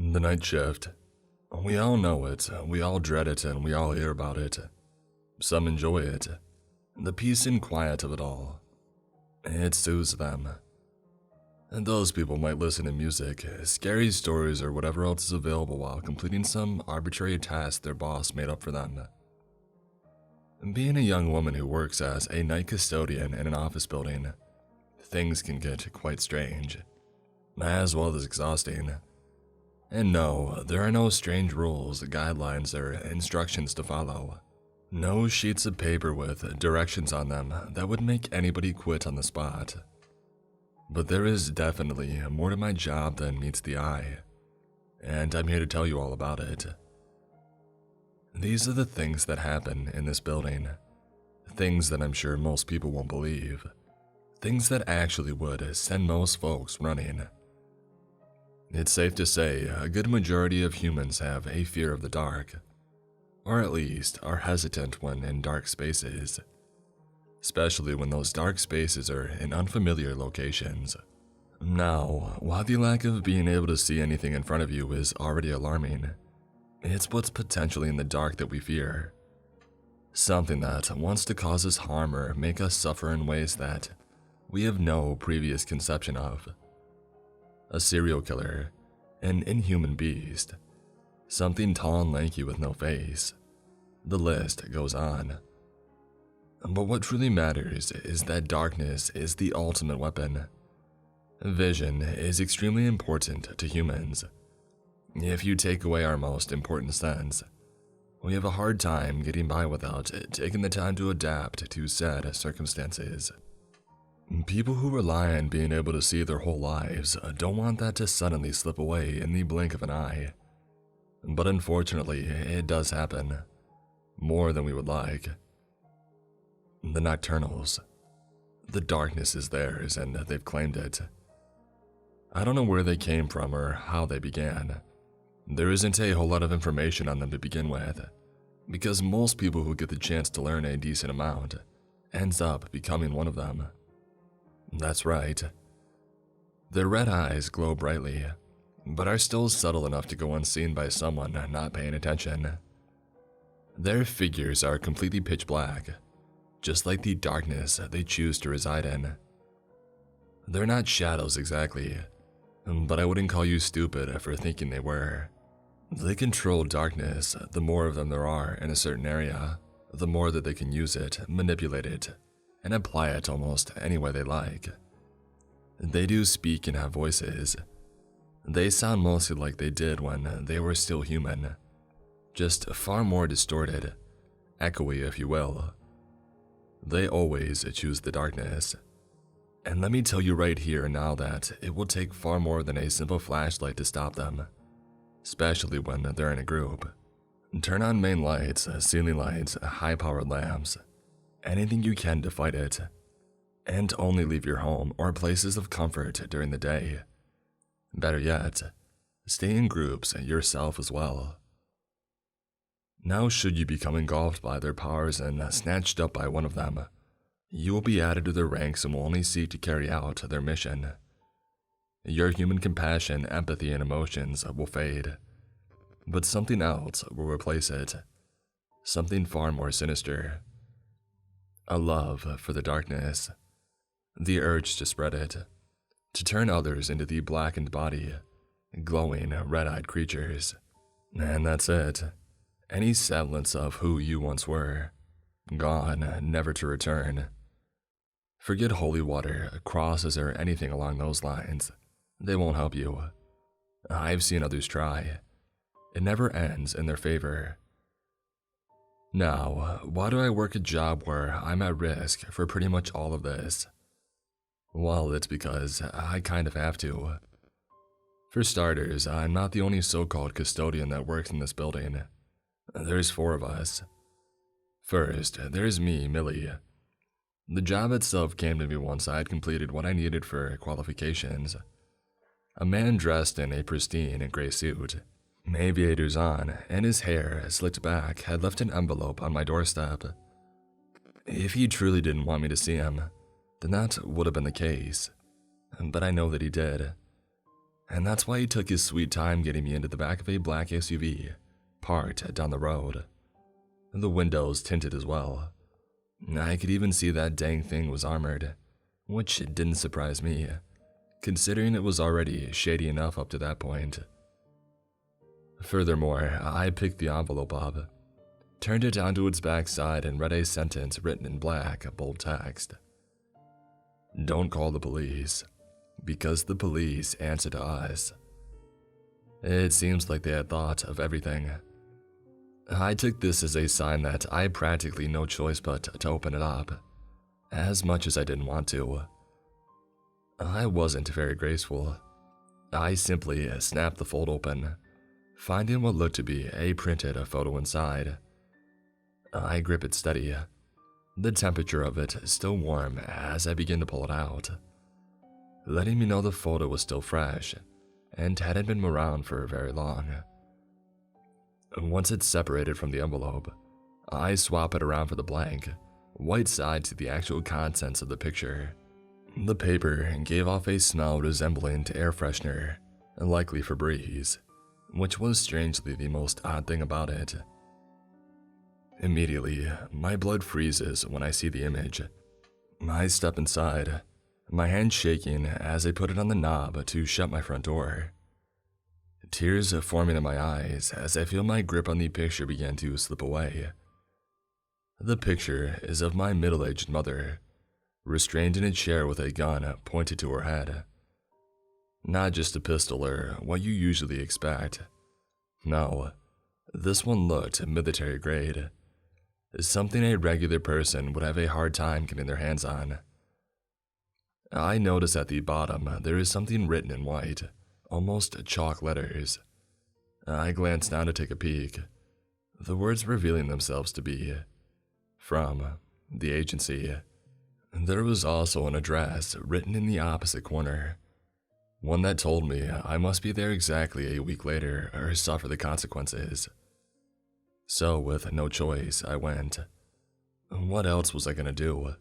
The night shift. We all know it, we all dread it, and we all hear about it. Some enjoy it. The peace and quiet of it all. It soothes them. And those people might listen to music, scary stories, or whatever else is available while completing some arbitrary task their boss made up for them. Being a young woman who works as a night custodian in an office building, things can get quite strange, as well as exhausting. And no, there are no strange rules, guidelines, or instructions to follow. No sheets of paper with directions on them that would make anybody quit on the spot. But there is definitely more to my job than meets the eye, and I'm here to tell you all about it. These are the things that happen in this building. Things that I'm sure most people won't believe. Things that actually would send most folks running. It's safe to say a good majority of humans have a fear of the dark, or at least are hesitant when in dark spaces, especially when those dark spaces are in unfamiliar locations. Now, while the lack of being able to see anything in front of you is already alarming, it's what's potentially in the dark that we fear. Something that wants to cause us harm or make us suffer in ways that we have no previous conception of. A serial killer, an inhuman beast, something tall and lanky with no face. The list goes on. But what truly matters is that darkness is the ultimate weapon. Vision is extremely important to humans. If you take away our most important sense, we have a hard time getting by without taking the time to adapt to said circumstances. People who rely on being able to see their whole lives don't want that to suddenly slip away in the blink of an eye. But unfortunately, it does happen. More than we would like. The Nocturnals. The darkness is theirs, and they've claimed it. I don't know where they came from or how they began. There isn't a whole lot of information on them to begin with, because most people who get the chance to learn a decent amount ends up becoming one of them. That's right. Their red eyes glow brightly, but are still subtle enough to go unseen by someone not paying attention. Their figures are completely pitch black, just like the darkness they choose to reside in. They're not shadows exactly, but I wouldn't call you stupid for thinking they were. They control darkness. The more of them there are in a certain area, the more that they can use it, manipulate it, and apply it almost any way they like. They do speak and have voices. They sound mostly like they did when they were still human, just far more distorted, echoey if you will. They always choose the darkness. And let me tell you right here and now that it will take far more than a simple flashlight to stop them, especially when they're in a group. Turn on main lights, ceiling lights, high-powered lamps, anything you can to fight it, and only leave your home or places of comfort during the day. Better yet, stay in groups yourself as well. Now should you become engulfed by their powers and snatched up by one of them, you will be added to their ranks and will only seek to carry out their mission. Your human compassion, empathy, and emotions will fade, but something else will replace it, something far more sinister. A love for the darkness, the urge to spread it, to turn others into the blackened body, glowing, red-eyed creatures. And that's it. Any semblance of who you once were, gone, never to return. Forget holy water, crosses, or anything along those lines. They won't help you. I've seen others try. It never ends in their favor. Now, why do I work a job where I'm at risk for pretty much all of this? Well, it's because I kind of have to. For starters, I'm not the only so-called custodian that works in this building. There's 4 of us. First, there's me, Millie. The job itself came to me once I had completed what I needed for qualifications. A man dressed in a pristine gray suit, aviators on, and his hair slicked back had left an envelope on my doorstep. If he truly didn't want me to see him, then that would have been the case. But I know that he did. and that's why he took his sweet time getting me into the back of a black SUV, parked down the road. The windows tinted as well. I could even see that dang thing was armored, which didn't surprise me, considering it was already shady enough up to that point. Furthermore, I picked the envelope up, turned it onto its backside, and read a sentence written in black, bold text. Don't call the police, because the police answer to us. It seems like they had thought of everything. I took this as a sign that I had practically no choice but to open it up, as much as I didn't want to. I wasn't very graceful. I simply snapped the fold open, finding what looked to be a printed photo inside. I grip it steady, the temperature of it still warm as I begin to pull it out, letting me know the photo was still fresh and hadn't been around for very long. Once it's separated from the envelope, I swap it around for the blank, white side to the actual contents of the picture. The paper gave off a smell resembling to air freshener, likely Febreze, which was strangely the most odd thing about it. Immediately, my blood freezes when I see the image. I step inside, my hand shaking as I put it on the knob to shut my front door. Tears forming in my eyes as I feel my grip on the picture begin to slip away. The picture is of my middle-aged mother, restrained in a chair with a gun pointed to her head. Not just a pistol or what you usually expect. No, this one looked military grade. Something a regular person would have a hard time getting their hands on. I notice at the bottom there is something written in white, almost chalk letters. I glance down to take a peek, the words revealing themselves to be from the agency. There was also an address written in the opposite corner, one that told me I must be there exactly a week later or suffer the consequences. So with no choice, I went. What else was I gonna do?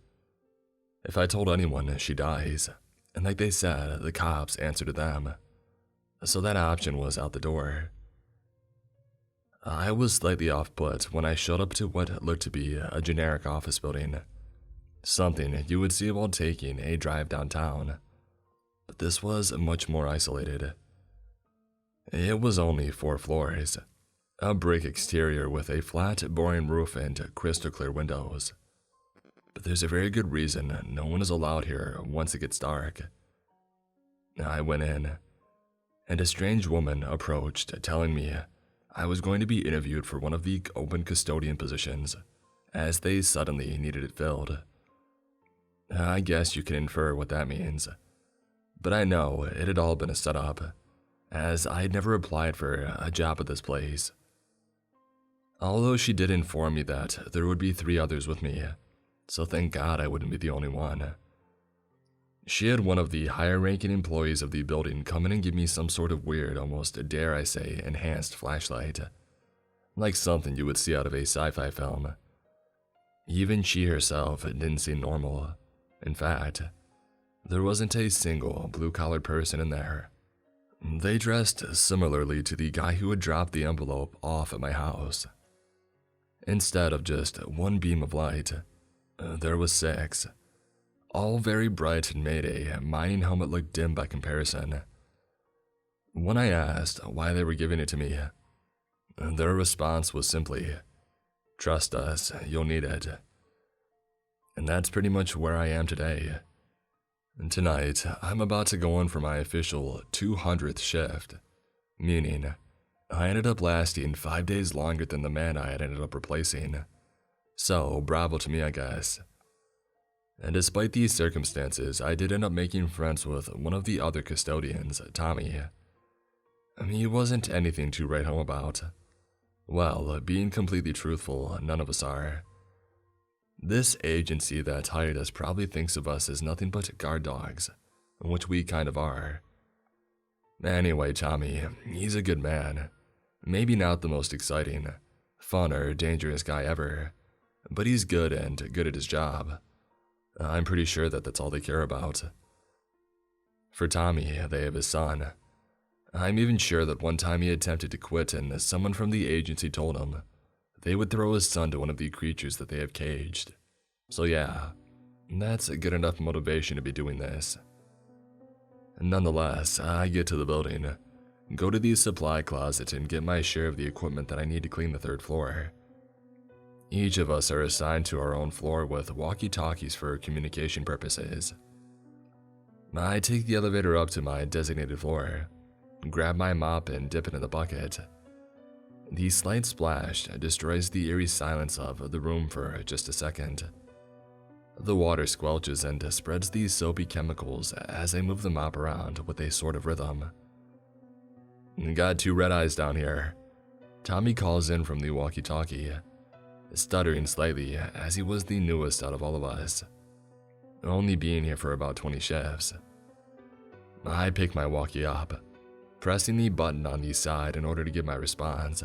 If I told anyone, she dies, and like they said, the cops answer to them. So that option was out the door. I was slightly off-put when I showed up to what looked to be a generic office building, something you would see while taking a drive downtown, but this was much more isolated. It was only 4 floors, a brick exterior with a flat, boring roof and crystal clear windows. But there's a very good reason no one is allowed here once it gets dark. I went in, and a strange woman approached, telling me I was going to be interviewed for one of the open custodian positions, as they suddenly needed it filled. I guess you can infer what that means, but I know it had all been a setup, as I had never applied for a job at this place. Although she did inform me that there would be 3 others with me, so thank God I wouldn't be the only one. She had one of the higher-ranking employees of the building come in and give me some sort of weird, almost dare I say, enhanced flashlight, like something you would see out of a sci-fi film. Even she herself didn't seem normal. In fact, there wasn't a single blue-collared person in there. They dressed similarly to the guy who had dropped the envelope off at my house. Instead of just one beam of light, there was 6, all very bright and made a mining helmet look dim by comparison. When I asked why they were giving it to me, their response was simply, "Trust us, you'll need it." And that's pretty much where I am today. Tonight, I'm about to go in for my official 200th shift, meaning I ended up lasting 5 days longer than the man I had ended up replacing. So, bravo to me, I guess. And despite these circumstances, I did end up making friends with one of the other custodians, Tommy. He wasn't anything to write home about. Well, being completely truthful, none of us are. This agency that hired us probably thinks of us as nothing but guard dogs, which we kind of are. Anyway, Tommy, he's a good man. Maybe not the most exciting, fun, or dangerous guy ever, but he's good and good at his job. I'm pretty sure that that's all they care about. For Tommy, they have his son, I'm even sure that one time he attempted to quit and someone from the agency told him they would throw his son to one of the creatures that they have caged. So yeah, that's a good enough motivation to be doing this. Nonetheless, I get to the building, go to the supply closet and get my share of the equipment that I need to clean the 3rd floor. Each of us are assigned to our own floor with walkie-talkies for communication purposes. I take the elevator up to my designated floor, grab my mop and dip it in the bucket. The slight splash destroys the eerie silence of the room for just a second. The water squelches and spreads these soapy chemicals as I move the mop around with a sort of rhythm. "Got 2 red eyes down here," Tommy calls in from the walkie-talkie, stuttering slightly as he was the newest out of all of us, only being here for about 20 shifts. I pick my walkie up, pressing the button on the side in order to give my response.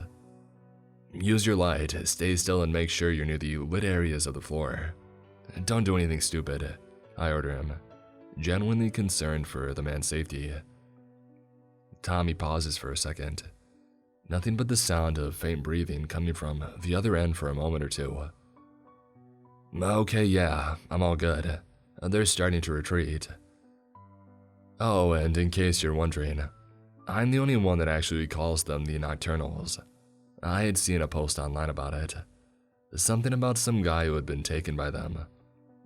"Use your light, stay still and make sure you're near the lit areas of the floor. Don't do anything stupid," I order him, genuinely concerned for the man's safety. Tommy pauses for a second, nothing but the sound of faint breathing coming from the other end for a moment or two. "Okay, yeah, I'm all good. They're starting to retreat." Oh, and in case you're wondering, I'm the only one that actually calls them the Nocturnals. I had seen a post online about it. Something about some guy who had been taken by them.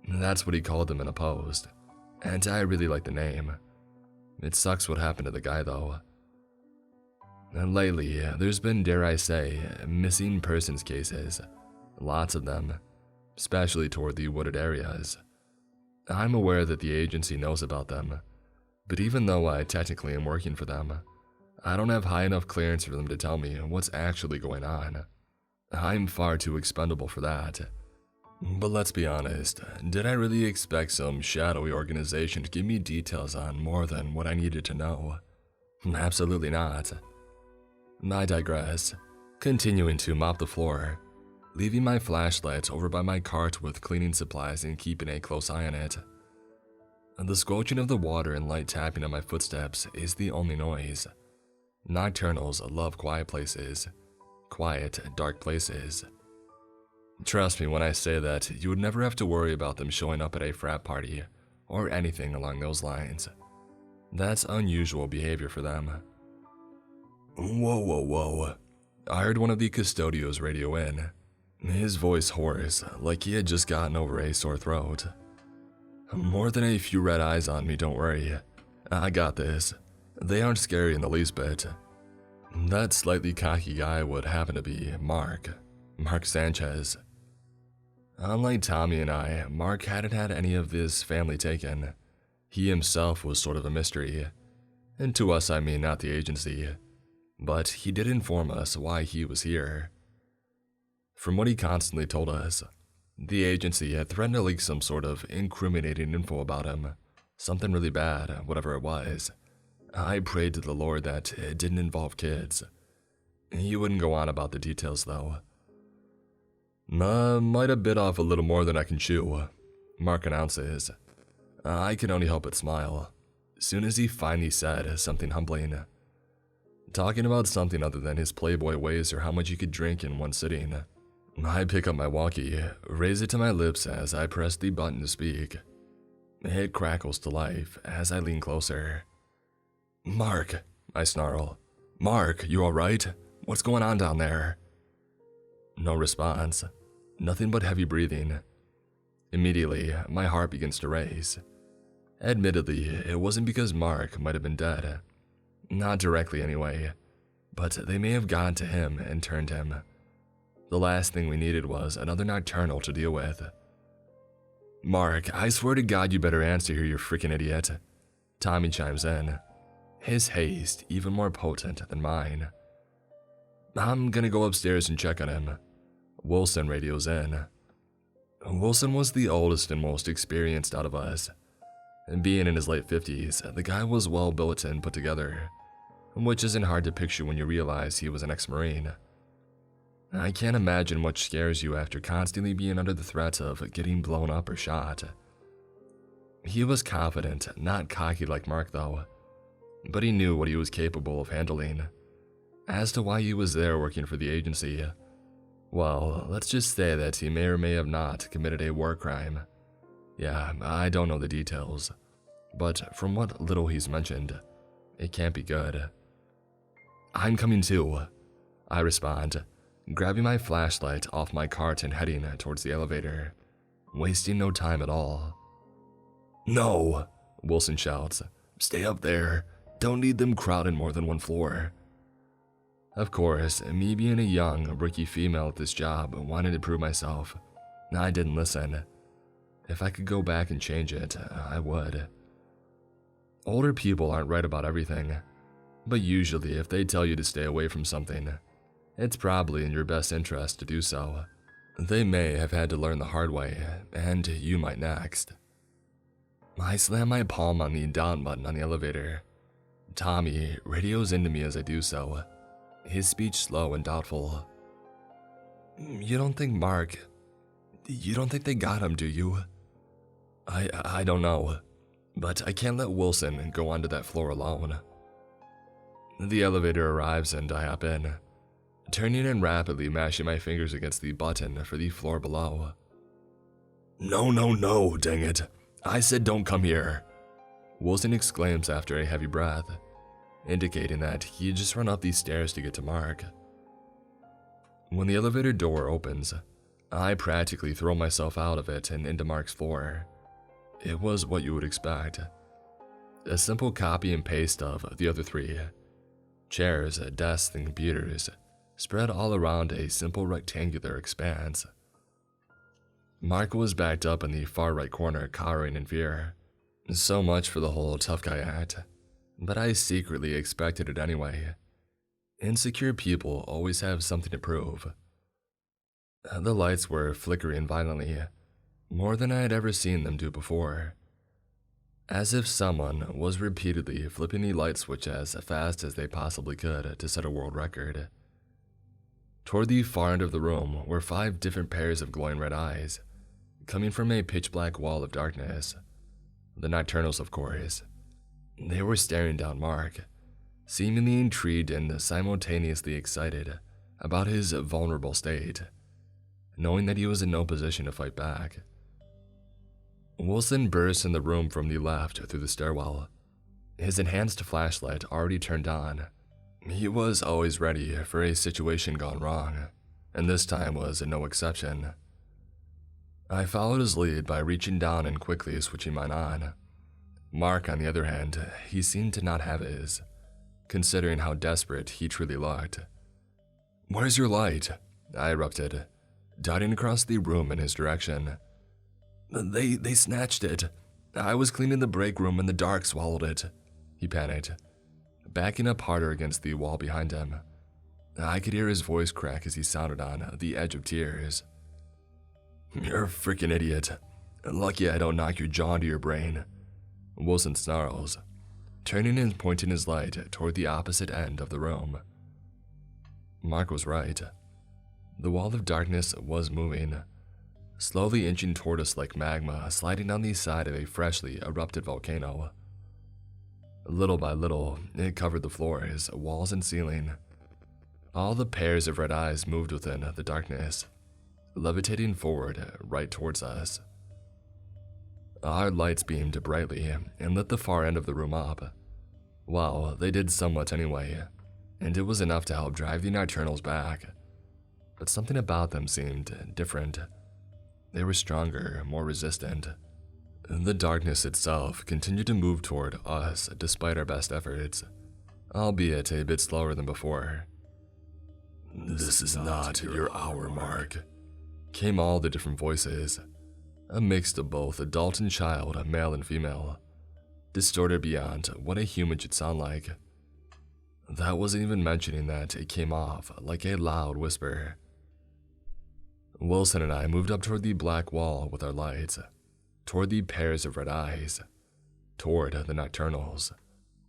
That's what he called them in a post, and I really like the name. It sucks what happened to the guy though. And lately, there's been, dare I say, missing persons cases. Lots of them, especially toward the wooded areas. I'm aware that the agency knows about them, but even though I technically am working for them, I don't have high enough clearance for them to tell me what's actually going on. I'm far too expendable for that. But let's be honest, did I really expect some shadowy organization to give me details on more than what I needed to know? Absolutely not. I digress, continuing to mop the floor, leaving my flashlight over by my cart with cleaning supplies and keeping a close eye on it. The squelching of the water and light tapping on my footsteps is the only noise. Nocturnals love quiet places. Quiet, dark places. Trust me when I say that you would never have to worry about them showing up at a frat party or anything along those lines. That's unusual behavior for them. Whoa. I heard one of the custodios radio in, his voice hoarse, like he had just gotten over a sore throat. "More than a few red eyes on me, don't worry. I got this. They aren't scary in the least bit." That slightly cocky guy would happen to be Mark Sanchez. Unlike Tommy and I, Mark hadn't had any of his family taken. He himself was sort of a mystery. And to us, I mean not the agency. But he did inform us why he was here. From what he constantly told us, the agency had threatened to leak some sort of incriminating info about him. Something really bad, whatever it was. I prayed to the Lord that it didn't involve kids. He wouldn't go on about the details though. Might have bit off a little more than I can chew," Mark announces. I can only help but smile. Soon as he finally said something humbling. Talking about something other than his playboy ways or how much he could drink in one sitting. I pick up my walkie, raise it to my lips as I press the button to speak. It crackles to life as I lean closer. "Mark," I snarl. "Mark, you alright? What's going on down there?" No response. Nothing but heavy breathing. Immediately, my heart begins to race. Admittedly, it wasn't because Mark might have been dead. Not directly anyway, but they may have gone to him and turned him. The last thing we needed was another Nocturnal to deal with. "Mark, I swear to God you better answer here, you freaking idiot." Tommy chimes in, his haste even more potent than mine. "I'm gonna go upstairs and check on him." Wilson radios in. Wilson was the oldest and most experienced out of us. And being in his late 50s, the guy was well built and put together, which isn't hard to picture when you realize he was an ex-Marine. I can't imagine what scares you after constantly being under the threat of getting blown up or shot. He was confident, not cocky like Mark though. but he knew what he was capable of handling. As to why he was there working for the agency, well, let's just say that he may or may have not committed a war crime. Yeah, I don't know the details, but from what little he's mentioned, it can't be good. I'm coming too, I respond, grabbing my flashlight off my cart and heading towards the elevator, wasting no time at all. No, Wilson shouts. Stay up there. Don't need them crowding more than one floor. Of course, me being a young, rookie female at this job wanted to prove myself. I didn't listen. If I could go back and change it, I would. Older people aren't right about everything, but usually if they tell you to stay away from something, it's probably in your best interest to do so. They may have had to learn the hard way, and you might next. I slam my palm on the down button on the elevator. Tommy radios into me as I do so, his speech slow and doubtful. You don't think they got him, do you? I don't know, but I can't let Wilson go onto that floor alone. The elevator arrives and I hop in, turning and rapidly mashing my fingers against the button for the floor below. No, dang it. I said don't come here, Wilson exclaims after a heavy breath, indicating that he had just run up these stairs to get to Mark. When the elevator door opens, I practically throw myself out of it and into Mark's floor. It was what you would expect. A simple copy and paste of the other three. Chairs, desks, and computers spread all around a simple rectangular expanse. Mark was backed up in the far right corner, cowering in fear. So much for the whole tough guy act, but I secretly expected it anyway. Insecure people always have something to prove. The lights were flickering violently, more than I had ever seen them do before. As if someone was repeatedly flipping the light switch as fast as they possibly could to set a world record. Toward the far end of the room were 5 different pairs of glowing red eyes, coming from a pitch-black wall of darkness. The Nocturnals, of course. They were staring down Mark, seemingly intrigued and simultaneously excited about his vulnerable state, knowing that he was in no position to fight back. Wilson burst in the room from the left through the stairwell, his enhanced flashlight already turned on. He was always ready for a situation gone wrong, and this time was no exception. I followed his lead by reaching down and quickly switching mine on. Mark, on the other hand, he seemed to not have his, considering how desperate he truly looked. Where's your light? I erupted, darting across the room in his direction. They snatched it. I was cleaning the break room and the dark swallowed it, he panicked, backing up harder against the wall behind him. I could hear his voice crack as he sounded on the edge of tears. You're a freaking idiot. Lucky I don't knock your jaw into your brain, Wilson snarls, turning and pointing his light toward the opposite end of the room. Mark was right. The wall of darkness was moving, slowly inching toward us like magma sliding down the side of a freshly erupted volcano. Little by little, it covered the floors, walls, and ceiling. All the pairs of red eyes moved within the darkness, levitating forward right towards us. Our lights beamed brightly and lit the far end of the room up. Well, they did somewhat anyway, and it was enough to help drive the Nocturnals back. But something about them seemed different. They were stronger, more resistant. The darkness itself continued to move toward us despite our best efforts, albeit a bit slower than before. This is not your hour, Mark, came all the different voices, a mix of both adult and child, male and female, distorted beyond what a human should sound like. That wasn't even mentioning that it came off like a loud whisper. Wilson and I moved up toward the black wall with our lights, toward the pairs of red eyes, toward the Nocturnals.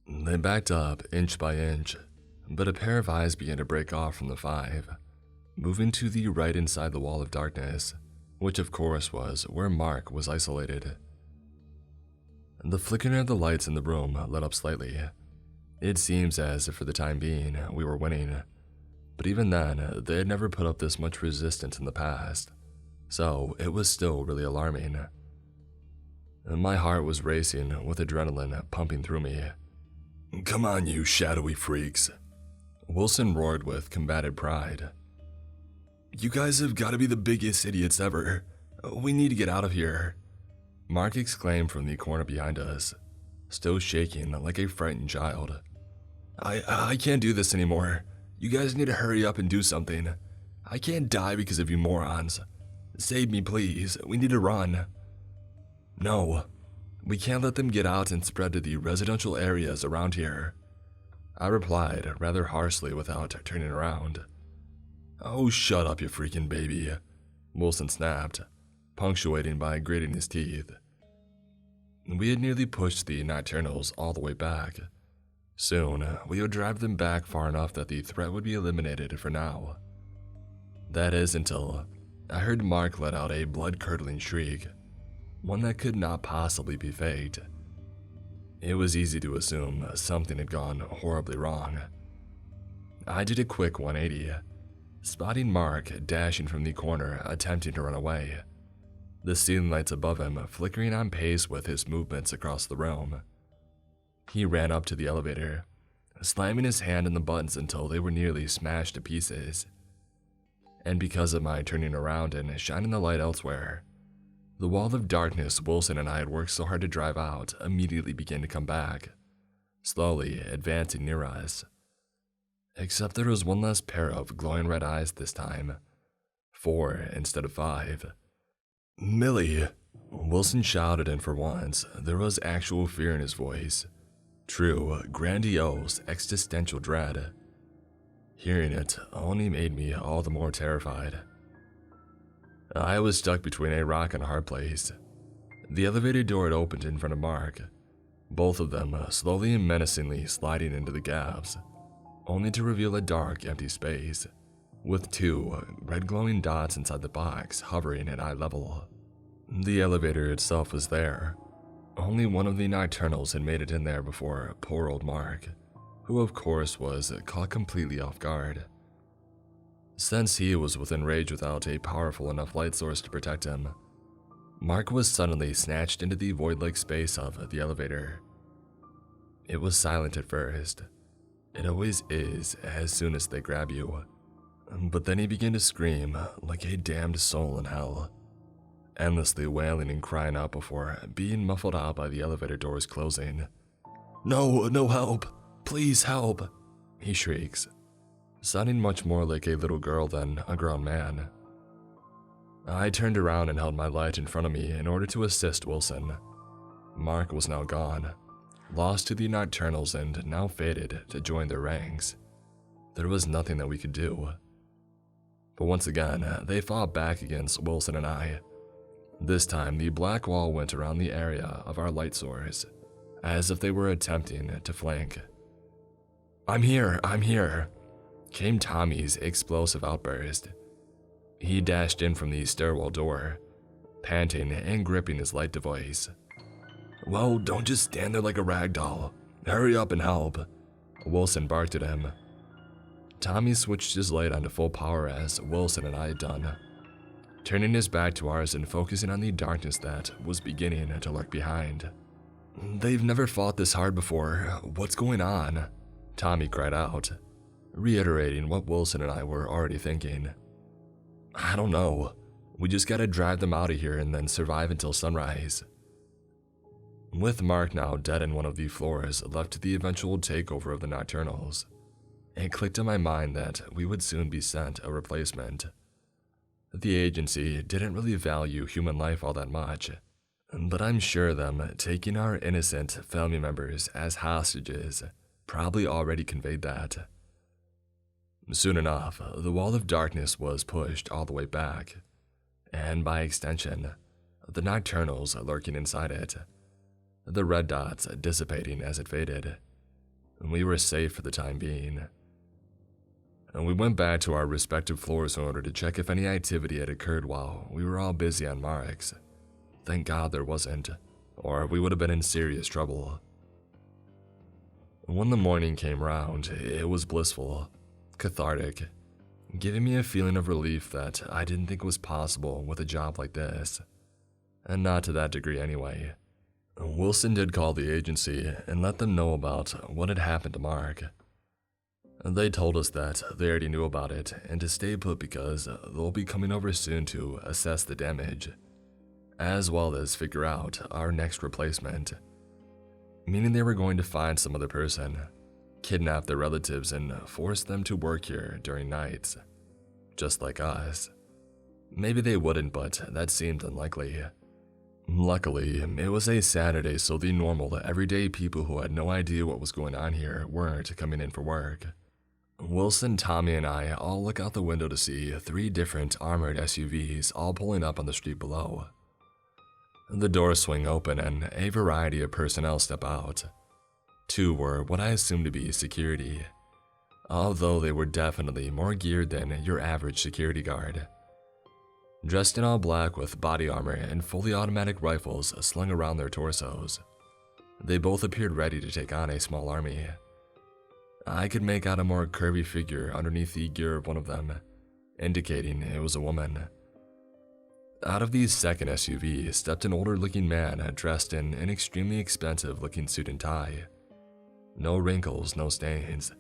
They backed up inch by inch, but a pair of eyes began to break off from the 5, moving to the right inside the wall of darkness, which of course was where Mark was isolated. The flickering of the lights in the room lit up slightly, It seems as if for the time being, we were winning. But even then, they had never put up this much resistance in the past, so it was still really alarming. My heart was racing with adrenaline pumping through me. "Come on, you shadowy freaks," Wilson roared with combative pride. "You guys have got to be the biggest idiots ever. We need to get out of here," Mark exclaimed from the corner behind us, still shaking like a frightened child. I can't do this anymore. You guys need to hurry up and do something. I can't die because of you morons. Save me, please. We need to run." "No, we can't let them get out and spread to the residential areas around here," I replied rather harshly without turning around. "Oh, shut up, you freaking baby," Wilson snapped, punctuating by gritting his teeth. We had nearly pushed the Nocturnals all the way back. Soon, we would drive them back far enough that the threat would be eliminated for now. That is until I heard Mark let out a blood-curdling shriek, one that could not possibly be faked. It was easy to assume something had gone horribly wrong. I did a quick 180, spotting Mark dashing from the corner, attempting to run away, the ceiling lights above him flickering on pace with his movements across the room. He ran up to the elevator, slamming his hand on the buttons until they were nearly smashed to pieces. And because of my turning around and shining the light elsewhere, the wall of darkness Wilson and I had worked so hard to drive out immediately began to come back, slowly advancing near us. Except there was one less pair of glowing red eyes this time, 4 instead of 5. "Millie!" Wilson shouted, and for once, there was actual fear in his voice. True, grandiose, existential dread. Hearing it only made me all the more terrified. I was stuck between a rock and a hard place. The elevator door had opened in front of Mark, both of them slowly and menacingly sliding into the gaps, only to reveal a dark, empty space, with 2 red glowing dots inside the box hovering at eye level. The elevator itself was there. Only one of the Nocturnals had made it in there before poor old Mark, who of course was caught completely off guard. Since he was within range without a powerful enough light source to protect him, Mark was suddenly snatched into the void-like space of the elevator. It was silent at first. It always is as soon as they grab you. But then he began to scream like a damned soul in hell, endlessly wailing and crying out before being muffled out by the elevator doors closing. No, help! Please help!" he shrieks, sounding much more like a little girl than a grown man. I turned around and held my light in front of me in order to assist Wilson. Mark was now gone, lost to the Nocturnals and now fated to join their ranks. There was nothing that we could do. But once again, they fought back against Wilson and I. This time, the black wall went around the area of our light source, as if they were attempting to flank. I'm here," came Tommy's explosive outburst. He dashed in from the stairwell door, panting and gripping his light device. "Well, don't just stand there like a rag doll. Hurry up and help," Wilson barked at him. Tommy switched his light onto full power as Wilson and I had done, turning his back to ours and focusing on the darkness that was beginning to lurk behind. "They've never fought this hard before. What's going on?" Tommy cried out, reiterating what Wilson and I were already thinking. "I don't know. We just gotta drive them out of here and then survive until sunrise." With Mark now dead in one of the floors left to the eventual takeover of the Nocturnals, it clicked in my mind that we would soon be sent a replacement. The agency didn't really value human life all that much, but I'm sure them taking our innocent family members as hostages probably already conveyed that. Soon enough, the wall of darkness was pushed all the way back, and by extension, the Nocturnals lurking inside it, the red dots dissipating as it faded. We were safe for the time being. And we went back to our respective floors in order to check if any activity had occurred while we were all busy on Mark's. Thank God there wasn't, or we would have been in serious trouble. When the morning came round, it was blissful, cathartic, giving me a feeling of relief that I didn't think was possible with a job like this. And not to that degree anyway. Wilson did call the agency and let them know about what had happened to Mark. They told us that they already knew about it and to stay put because they'll be coming over soon to assess the damage, as well as figure out our next replacement. Meaning they were going to find some other person, kidnap their relatives and force them to work here during nights, just like us. Maybe they wouldn't, but that seemed unlikely. Luckily, it was a Saturday, so the normal, everyday people who had no idea what was going on here weren't coming in for work. Wilson, Tommy, and I all look out the window to see 3 different armored SUVs all pulling up on the street below. The doors swing open and a variety of personnel step out. 2 were what I assumed to be security, although they were definitely more geared than your average security guard. Dressed in all black with body armor and fully automatic rifles slung around their torsos, they both appeared ready to take on a small army. I could make out a more curvy figure underneath the gear of one of them, indicating it was a woman. Out of the second SUV stepped an older-looking man dressed in an extremely expensive-looking suit and tie. No wrinkles, no stains.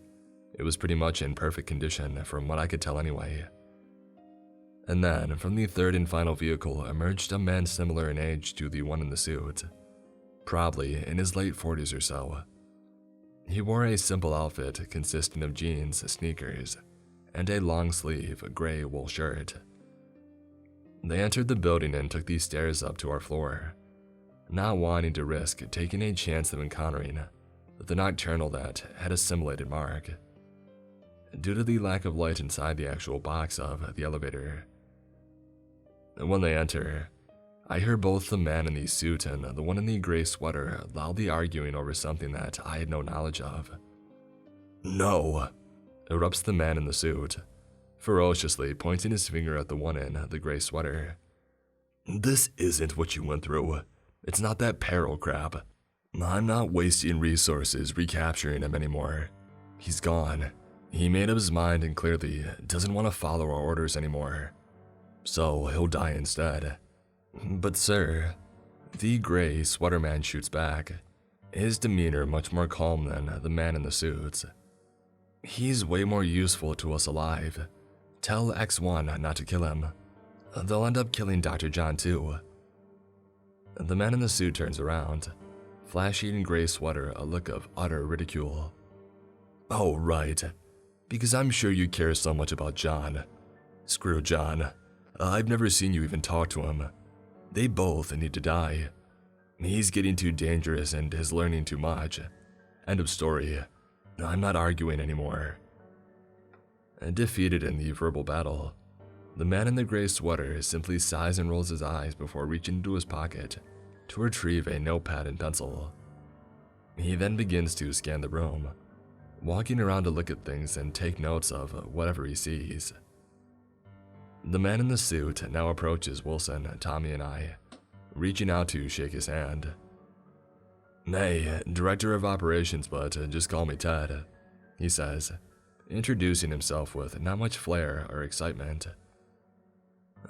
It was pretty much in perfect condition from what I could tell anyway. And then, from the third and final vehicle emerged a man similar in age to the one in the suit, probably in his late 40s or so. He wore a simple outfit consisting of jeans, sneakers, and a long-sleeve gray wool shirt. They entered the building and took the stairs up to our floor, not wanting to risk taking a chance of encountering the Nocturnal that had assimilated Mark, due to the lack of light inside the actual box of the elevator. When they enter, I hear both the man in the suit and the one in the gray sweater loudly arguing over something that I had no knowledge of. "No!" erupts the man in the suit, ferociously pointing his finger at the one in the gray sweater. "This isn't what you went through. It's not that peril crap. I'm not wasting resources recapturing him anymore. He's gone. He made up his mind and clearly doesn't want to follow our orders anymore. So he'll die instead." "But sir," the gray sweater man shoots back, his demeanor much more calm than the man in the suits. "He's way more useful to us alive. Tell X1 not to kill him. They'll end up killing Dr. John too." The man in the suit turns around, flashing in gray sweater a look of utter ridicule. "Oh right, because I'm sure you care so much about John. Screw John. I've never seen you even talk to him. They both need to die. He's getting too dangerous and is learning too much. End of story. I'm not arguing anymore." Defeated in the verbal battle, the man in the gray sweater simply sighs and rolls his eyes before reaching into his pocket to retrieve a notepad and pencil. He then begins to scan the room, walking around to look at things and take notes of whatever he sees. The man in the suit now approaches Wilson, Tommy, and I, reaching out to shake his hand. "Hey, Director of Operations, but just call me Ted," he says, introducing himself with not much flair or excitement.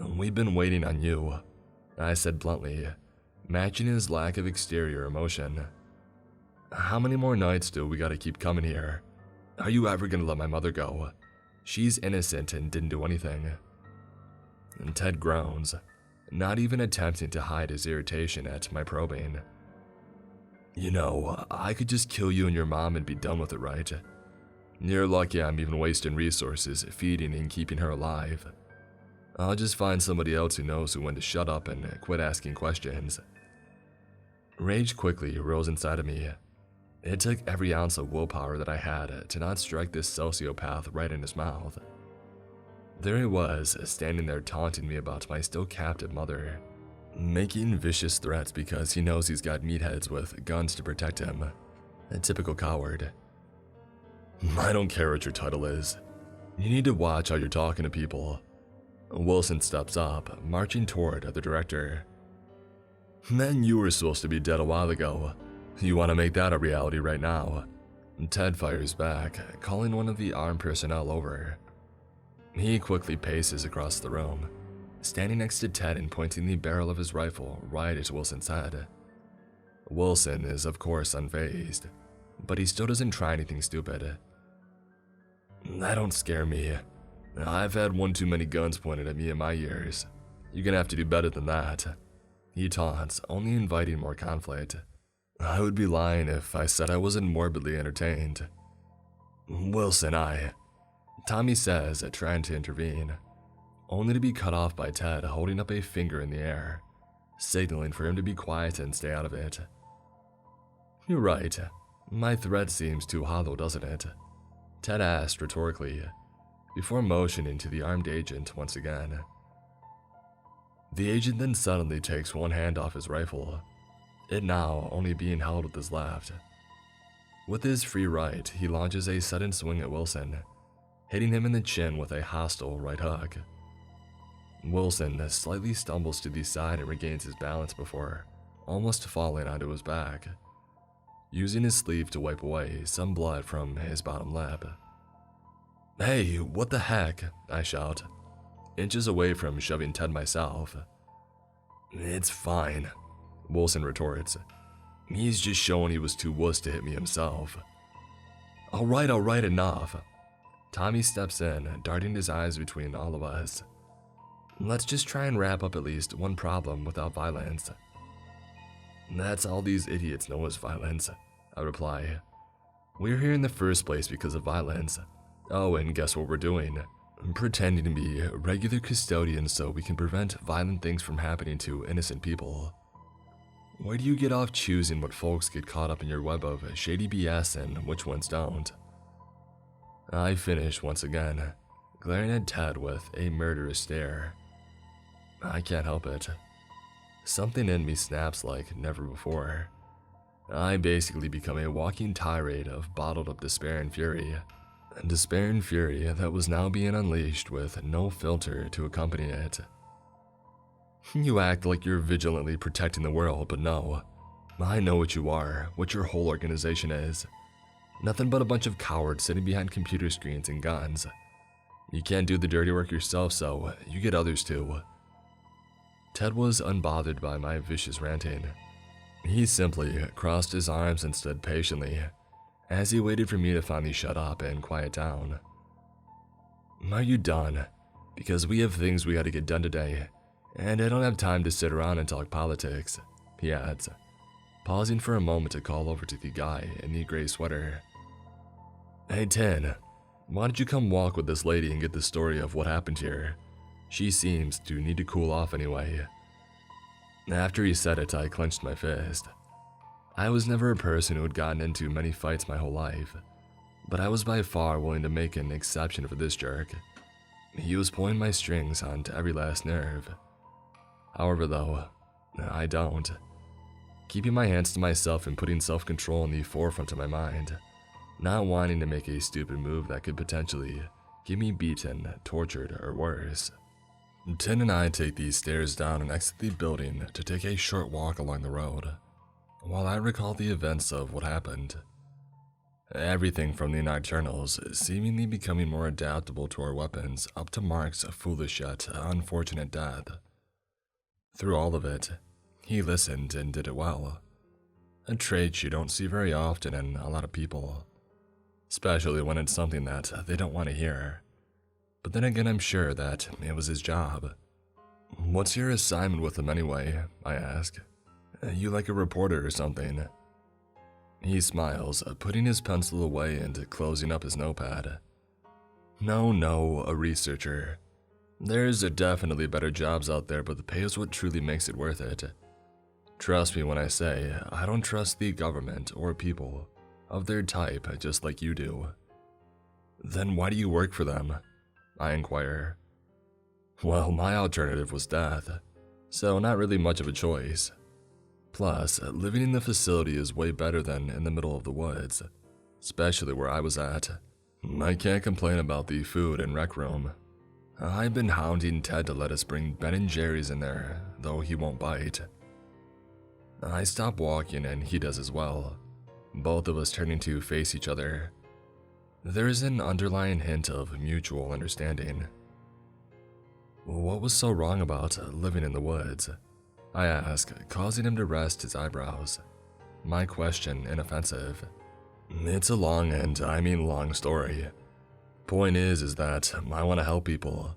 "We've been waiting on you," I said bluntly, matching his lack of exterior emotion. "How many more nights do we gotta keep coming here? Are you ever gonna let my mother go? She's innocent and didn't do anything." And Ted groans, not even attempting to hide his irritation at my probing. "You know, I could just kill you and your mom and be done with it, right? You're lucky I'm even wasting resources feeding and keeping her alive. I'll just find somebody else who knows when to shut up and quit asking questions." Rage quickly rose inside of me. It took every ounce of willpower that I had to not strike this sociopath right in his mouth. There he was, standing there taunting me about my still captive mother, making vicious threats because he knows he's got meatheads with guns to protect him. A typical coward. "I don't care what your title is. You need to watch how you're talking to people." Wilson steps up, marching toward the director. "Man, you were supposed to be dead a while ago. You want to make that a reality right now. Ted fires back, calling one of the armed personnel over. He quickly paces across the room, standing next to Ted and pointing the barrel of his rifle right at Wilson's head. Wilson is of course unfazed, but he still doesn't try anything stupid. "That don't scare me. I've had one too many guns pointed at me in my years. You're gonna have to do better than that," he taunts, only inviting more conflict. I would be lying if I said I wasn't morbidly entertained. "Wilson, Tommy says, trying to intervene, only to be cut off by Ted holding up a finger in the air, signaling for him to be quiet and stay out of it. "You're right. My threat seems too hollow, doesn't it?" Ted asked rhetorically, before motioning to the armed agent once again. The agent then suddenly takes one hand off his rifle, it now only being held with his left. With his free right, he launches a sudden swing at Wilson, hitting him in the chin with a hostile right hook. Wilson slightly stumbles to the side and regains his balance before almost falling onto his back, using his sleeve to wipe away some blood from his bottom lip. "Hey, what the heck?" I shout, inches away from shoving Ted myself. "It's fine," Wilson retorts. "He's just showing he was too wuss to hit me himself." All right, enough." Tommy steps in, darting his eyes between all of us. "Let's just try and wrap up at least one problem without violence." "That's all these idiots know is violence," I reply. "We're here in the first place because of violence. Oh, and guess what we're doing? Pretending to be regular custodians so we can prevent violent things from happening to innocent people. Where do you get off choosing what folks get caught up in your web of shady BS and which ones don't?" I finish once again, glaring at Ted with a murderous stare. I can't help it. Something in me snaps like never before. I basically become a walking tirade of bottled up despair and fury. Despair and fury that was now being unleashed with no filter to accompany it. You act like you're vigilantly protecting the world, but no. I know what you are, what your whole organization is. Nothing but a bunch of cowards sitting behind computer screens and guns. You can't do the dirty work yourself, so you get others to. Ted was unbothered by my vicious ranting. He simply crossed his arms and stood patiently, as he waited for me to finally shut up and quiet down. "Are you done? Because we have things we gotta get done today, and I don't have time to sit around and talk politics," he adds, pausing for a moment to call over to the guy in the gray sweater. "Hey, Tin, why don't you come walk with this lady and get the story of what happened here? She seems to need to cool off anyway." After he said it, I clenched my fist. I was never a person who had gotten into many fights my whole life, but I was by far willing to make an exception for this jerk. He was pulling my strings onto every last nerve. However, though, I don't. Keeping my hands to myself and putting self-control in the forefront of my mind, not wanting to make a stupid move that could potentially get me beaten, tortured, or worse. Tin and I take these stairs down and exit the building to take a short walk along the road, while I recall the events of what happened. Everything from the Nocturnals seemingly becoming more adaptable to our weapons up to Mark's foolish yet unfortunate death. Through all of it, he listened and did it well. A trait you don't see very often in a lot of people, especially when it's something that they don't want to hear. But then again, I'm sure that it was his job. "What's your assignment with him anyway?" I ask. "You like a reporter or something?" He smiles, putting his pencil away and closing up his notepad. No, a researcher. There's definitely better jobs out there, but the pay is what truly makes it worth it. Trust me when I say I don't trust the government or people of their type just like you do." "Then why do you work for them?" I inquire. "Well, my alternative was death, so not really much of a choice. Plus, living in the facility is way better than in the middle of the woods, especially where I was at. I can't complain about the food and rec room. I've been hounding Ted to let us bring Ben and Jerry's in there, though he won't bite." I stop walking and he does as well, both of us turning to face each other. There is an underlying hint of mutual understanding. What was so wrong about living in the woods? I asked, causing him to rest his eyebrows. My question inoffensive. It's a long and I mean long story. Point is that I want to help people,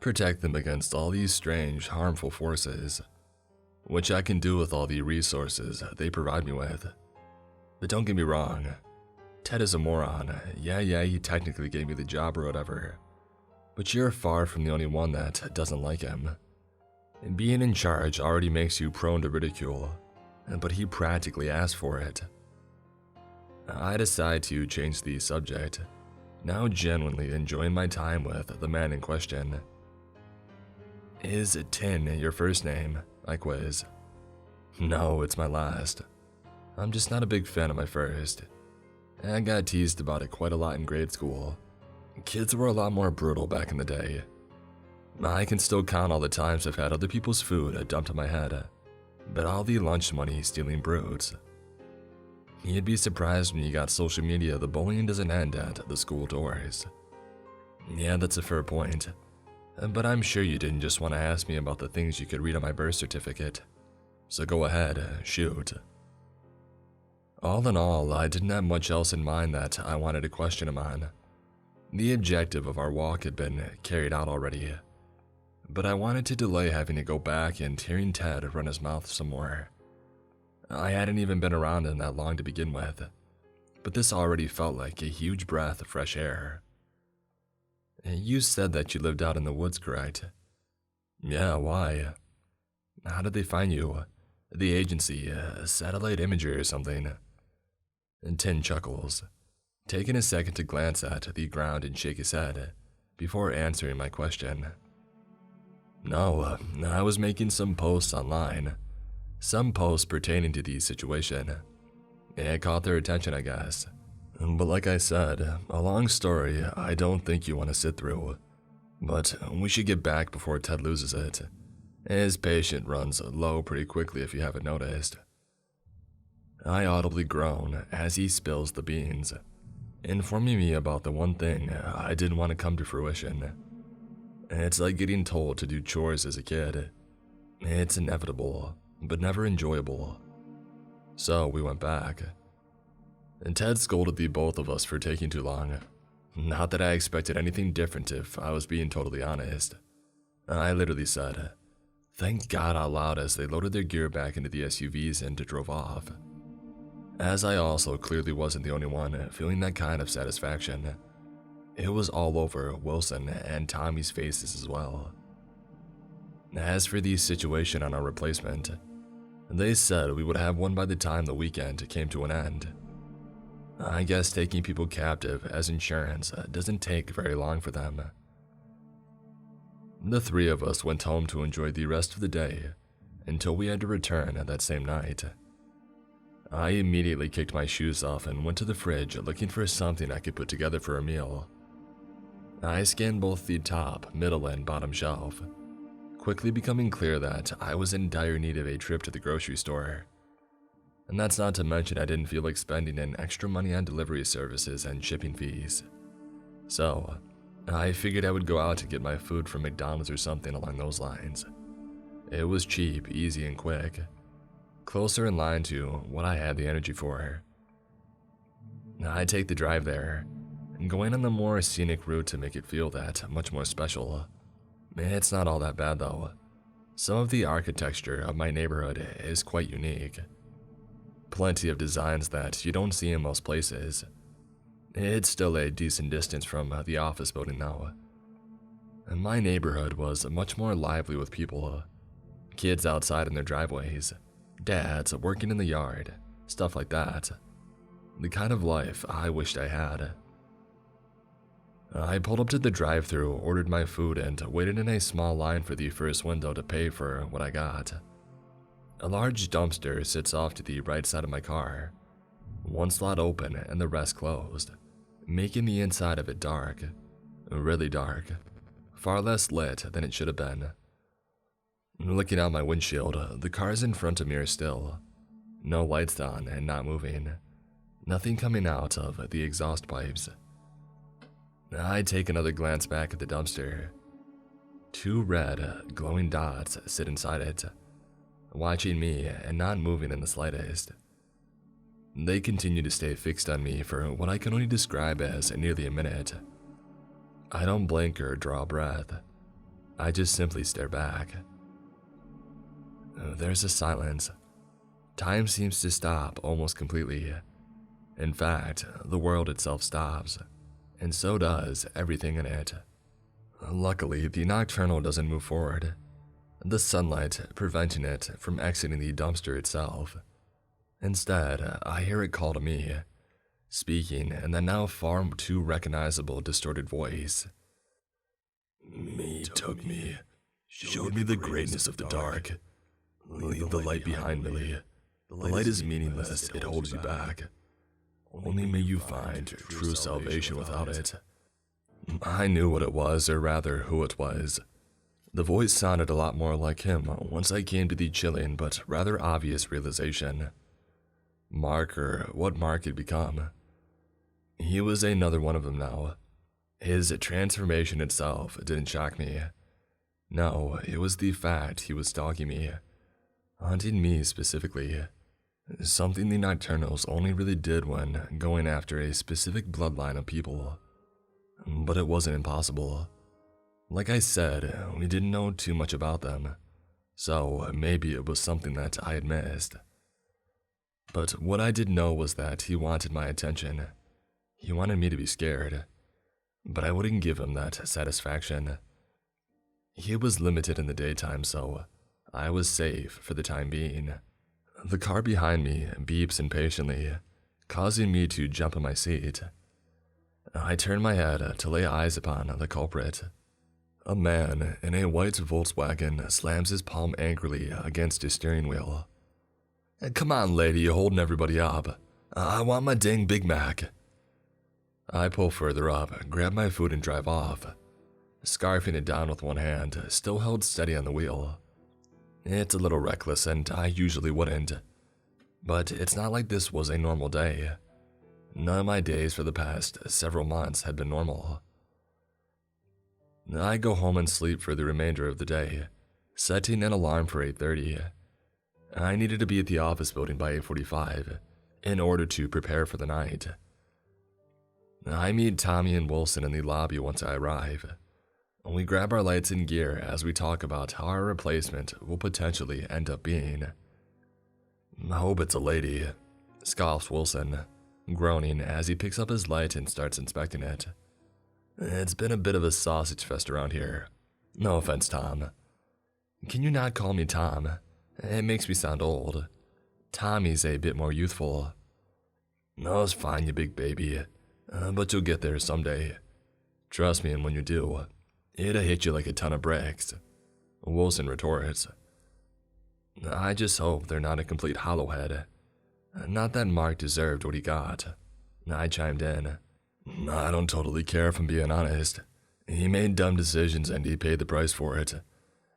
protect them against all these strange, harmful forces, which I can do with all the resources they provide me with. But don't get me wrong, Ted is a moron. Yeah, he technically gave me the job or whatever, but you're far from the only one that doesn't like him. And being in charge already makes you prone to ridicule, but he practically asked for it. I decide to change the subject, now genuinely enjoying my time with the man in question. Is Tin your first name? I quiz. No, it's my last. I'm just not a big fan of my first. I got teased about it quite a lot in grade school. Kids were a lot more brutal back in the day. I can still count all the times I've had other people's food dumped on my head, but all the lunch money stealing brutes. You'd be surprised when you got social media, the bullying doesn't end at the school doors. Yeah, that's a fair point. But I'm sure you didn't just want to ask me about the things you could read on my birth certificate. So go ahead, shoot. All in all, I didn't have much else in mind that I wanted to question him on. The objective of our walk had been carried out already, but I wanted to delay having to go back and hearing Ted run his mouth some more. I hadn't even been around him that long to begin with, but this already felt like a huge breath of fresh air. You said that you lived out in the woods, correct? Yeah, why? How did they find you? The agency, satellite imagery or something? And Tin chuckles, taking a second to glance at the ground and shake his head before answering my question. No, I was making some posts online. Some posts pertaining to the situation. It caught their attention, I guess. But like I said, a long story I don't think you want to sit through. But we should get back before Ted loses it. His patience runs low pretty quickly if you haven't noticed. I audibly groan as he spills the beans, informing me about the one thing I didn't want to come to fruition. It's like getting told to do chores as a kid. It's inevitable, but never enjoyable. So we went back. And Ted scolded the both of us for taking too long. Not that I expected anything different if I was being totally honest. I literally said, "Thank God," out loud as they loaded their gear back into the SUVs and drove off. As I also clearly wasn't the only one feeling that kind of satisfaction. It was all over Wilson and Tommy's faces as well. As for the situation on our replacement, they said we would have one by the time the weekend came to an end. I guess taking people captive as insurance doesn't take very long for them. The three of us went home to enjoy the rest of the day until we had to return that same night. I immediately kicked my shoes off and went to the fridge looking for something I could put together for a meal. I scanned both the top, middle, and bottom shelf, quickly becoming clear that I was in dire need of a trip to the grocery store. And that's not to mention I didn't feel like spending an extra money on delivery services and shipping fees. So, I figured I would go out to get my food from McDonald's or something along those lines. It was cheap, easy, and quick. Closer in line to what I had the energy for. I take the drive there, going on the more scenic route to make it feel that much more special. It's not all that bad though. Some of the architecture of my neighborhood is quite unique. Plenty of designs that you don't see in most places. It's still a decent distance from the office building though. And my neighborhood was much more lively with people. Kids outside in their driveways, dads working in the yard, stuff like that. The kind of life I wished I had. I pulled up to the drive-thru, ordered my food, and waited in a small line for the first window to pay for what I got. A large dumpster sits off to the right side of my car, one slot open and the rest closed, making the inside of it dark, really dark, far less lit than it should have been. Looking out my windshield, the cars in front of me are still, no lights on and not moving. nothing coming out of the exhaust pipes. I take another glance back at the dumpster. 2 red, glowing dots sit inside it, watching me and not moving in the slightest. They continue to stay fixed on me for what I can only describe as nearly a minute. I don't blink or draw a breath. I just simply stare back. There's a silence. Time seems to stop almost completely. In fact, the world itself stops, and so does everything in it. Luckily, the Nocturnal doesn't move forward, the sunlight preventing it from exiting the dumpster itself. Instead, I hear it call to me, speaking in that now far too recognizable distorted voice. Me took me, showed me the greatness of the dark. Leave the light behind, Millie. The light is meaningless, it holds you back. Only may you find true salvation without it. I knew what it was, or rather who it was. The voice sounded a lot more like him once I came to the chilling but rather obvious realization. Mark, or what Mark had become. He was another one of them now. His transformation itself didn't shock me. No, it was the fact he was stalking me. Hunting me specifically. Something the Nocturnals only really did when going after a specific bloodline of people. But it wasn't impossible. Like I said, we didn't know too much about them, so maybe it was something that I had missed. But what I did know was that he wanted my attention. He wanted me to be scared, but I wouldn't give him that satisfaction. He was limited in the daytime, so I was safe for the time being. The car behind me beeps impatiently, causing me to jump in my seat. I turn my head to lay eyes upon the culprit. A man in a white Volkswagen slams his palm angrily against his steering wheel. Come on, lady, you're holding everybody up. I want my dang Big Mac. I pull further up, grab my food and drive off, scarfing it down with one hand, still held steady on the wheel. It's a little reckless and I usually wouldn't, but it's not like this was a normal day. None of my days for the past several months had been normal. I go home and sleep for the remainder of the day, setting an alarm for 8:30. I needed to be at the office building by 8:45 in order to prepare for the night. I meet Tommy and Wilson in the lobby once I arrive. We grab our lights and gear as we talk about how our replacement will potentially end up being. I hope it's a lady, scoffs Wilson, groaning as he picks up his light and starts inspecting it. It's been a bit of a sausage fest around here. No offense, Tom. Can you not call me Tom? It makes me sound old. Tommy's a bit more youthful. No, it's fine, you big baby. But you'll get there someday. Trust me, and when you do, it'll hit you like a ton of bricks. Wilson retorts. I just hope they're not a complete hollowhead. Not that Mark deserved what he got. I chimed in. I don't totally care if I'm being honest. He made dumb decisions and he paid the price for it.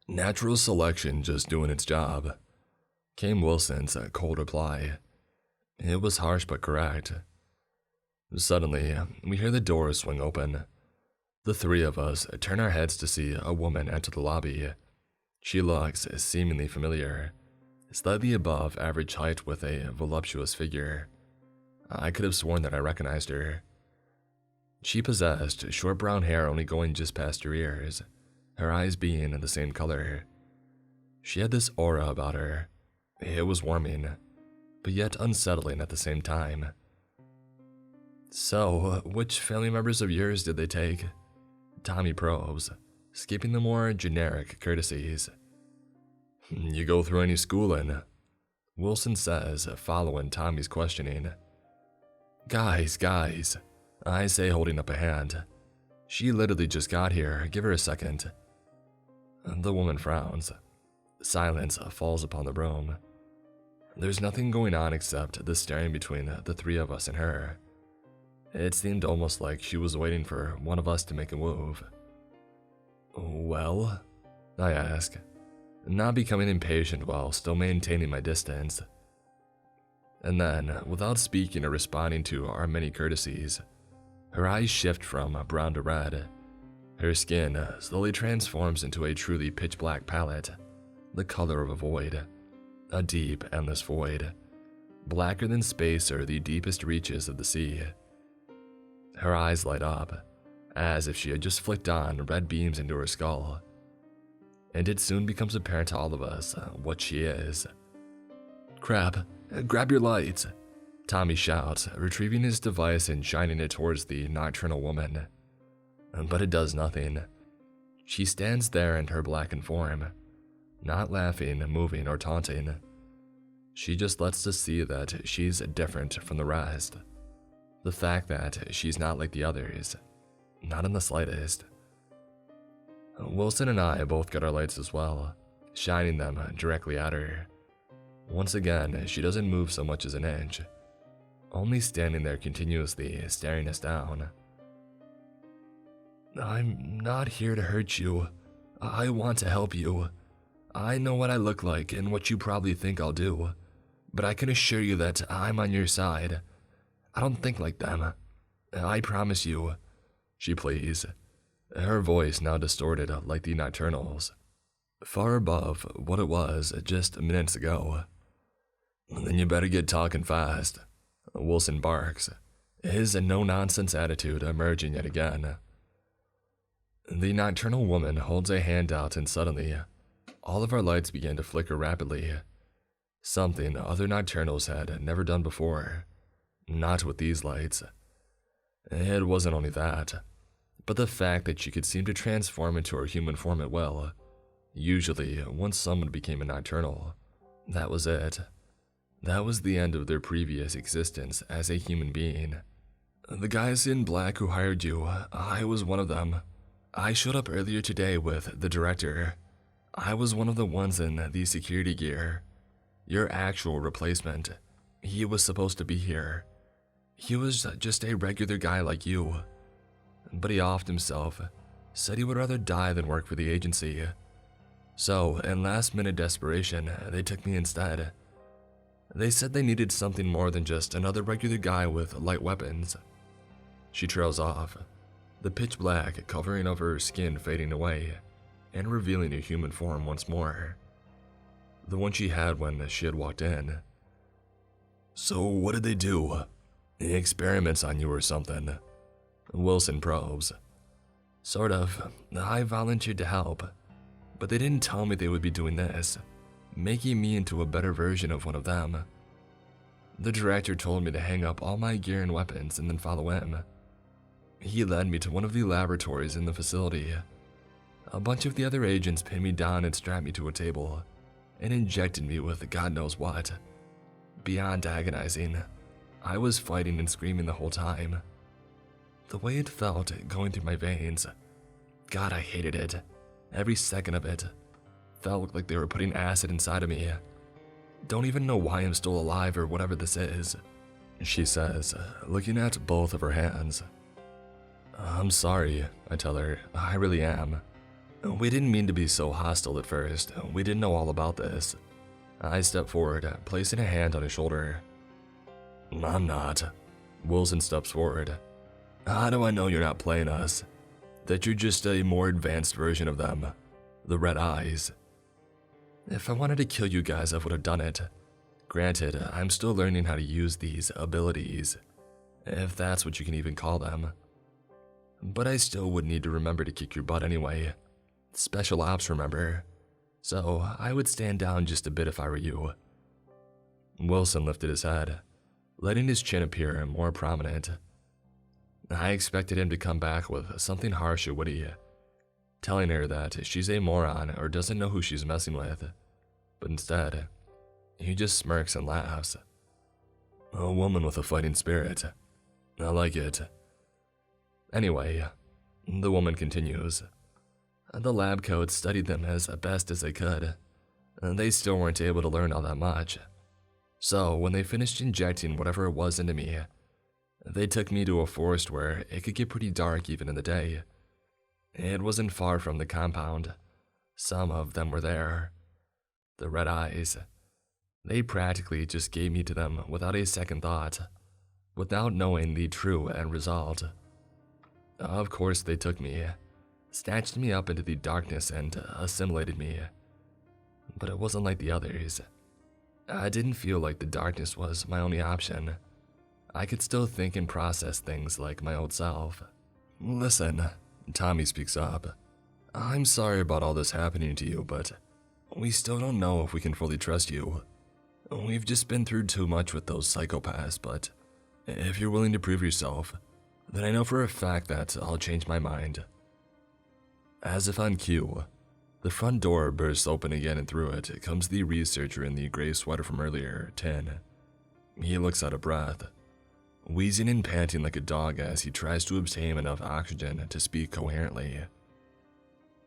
Natural selection just doing its job. Came Wilson's cold reply. It was harsh but correct. Suddenly, we hear the doors swing open. The three of us turn our heads to see a woman enter the lobby. She looks seemingly familiar, slightly above average height with a voluptuous figure. I could have sworn that I recognized her. She possessed short brown hair only going just past her ears, her eyes being the same color. She had this aura about her. It was warming, but yet unsettling at the same time. So, which family members of yours did they take? Tommy probes, skipping the more generic courtesies. You go through any schooling? Wilson says, following Tommy's questioning. Guys, I say, holding up a hand. She literally just got here, give her a second. The woman frowns. Silence falls upon the room. There's nothing going on except the staring between the three of us and her. It seemed almost like she was waiting for one of us to make a move. Well? I ask, not becoming impatient while still maintaining my distance. And then, without speaking or responding to our many courtesies, her eyes shift from brown to red. Her skin slowly transforms into a truly pitch-black palette, the color of a void, a deep, endless void, blacker than space or the deepest reaches of the sea. Her eyes light up, as if she had just flicked on red beams into her skull. And it soon becomes apparent to all of us what she is. "Crap, grab your lights," Tommy shouts, retrieving his device and shining it towards the nocturnal woman. But it does nothing. She stands there in her blackened form, not laughing, moving, or taunting. She just lets us see that she's different from the rest. The fact that she's not like the others. Not in the slightest. Wilson and I both got our lights as well, shining them directly at her. Once again, she doesn't move so much as an inch, only standing there continuously staring us down. "I'm not here to hurt you. I want to help you. I know what I look like and what you probably think I'll do, but I can assure you that I'm on your side. I don't think like them. I promise you," she pleads, her voice now distorted like the Nocturnals, far above what it was just minutes ago. "Then you better get talking fast," Wilson barks, his no-nonsense attitude emerging yet again. The nocturnal woman holds a hand out and suddenly, all of our lights began to flicker rapidly. Something other nocturnals had never done before. Not with these lights. It wasn't only that, but the fact that she could seem to transform into her human form at will. Usually, once someone became a nocturnal, that was it. That was the end of their previous existence as a human being. "The guys in black who hired you, I was one of them. I showed up earlier today with the director. I was one of the ones in the security gear. Your actual replacement. He was supposed to be here. He was just a regular guy like you. But he offed himself, said he would rather die than work for the agency. So, in last-minute desperation, they took me instead. They said they needed something more than just another regular guy with light weapons." She trails off, the pitch black covering over her skin fading away and revealing her human form once more. The one she had when she had walked in. "So what did they do? Experiments on you or something?" Wilson probes. "Sort of. I volunteered to help, but they didn't tell me they would be doing this, making me into a better version of one of them. The director told me to hang up all my gear and weapons and then follow him. He led me to one of the laboratories in the facility. A bunch of the other agents pinned me down and strapped me to a table and injected me with God knows what. Beyond agonizing. I was fighting and screaming the whole time. The way it felt going through my veins. God, I hated it. Every second of it. Felt like they were putting acid inside of me. Don't even know why I'm still alive or whatever this is," she says, looking at both of her hands. "I'm sorry," I tell her. "I really am. We didn't mean to be so hostile at first. We didn't know all about this." I step forward, placing a hand on his shoulder. "I'm not." Wilson steps forward. "How do I know you're not playing us? That you're just a more advanced version of them? The red eyes?" "If I wanted to kill you guys, I would have done it. Granted, I'm still learning how to use these abilities, if that's what you can even call them. But I still would need to remember to kick your butt anyway. Special ops, remember? So I would stand down just a bit if I were you." Wilson lifted his head, letting his chin appear more prominent. I expected him to come back with something harsh or witty, telling her that she's a moron or doesn't know who she's messing with. But instead, he just smirks and laughs. "A woman with a fighting spirit. I like it." Anyway, the woman continues. "The lab coats studied them as best as they could. They still weren't able to learn all that much. So when they finished injecting whatever it was into me, they took me to a forest where it could get pretty dark even in the day. It wasn't far from the compound. Some of them were there. The red eyes. They practically just gave me to them without a second thought, without knowing the true end result. Of course they took me, snatched me up into the darkness and assimilated me. But it wasn't like the others. I didn't feel like the darkness was my only option. I could still think and process things like my old self. Listen, Tommy speaks up. I'm sorry about all this happening to you, but we still don't know if we can fully trust you. We've just been through too much with those psychopaths, but if you're willing to prove yourself, then I know for a fact that I'll change my mind. As if on cue, the front door bursts open again, and through it comes the researcher in the gray sweater from earlier, Tin. He looks out of breath, wheezing and panting like a dog as he tries to obtain enough oxygen to speak coherently.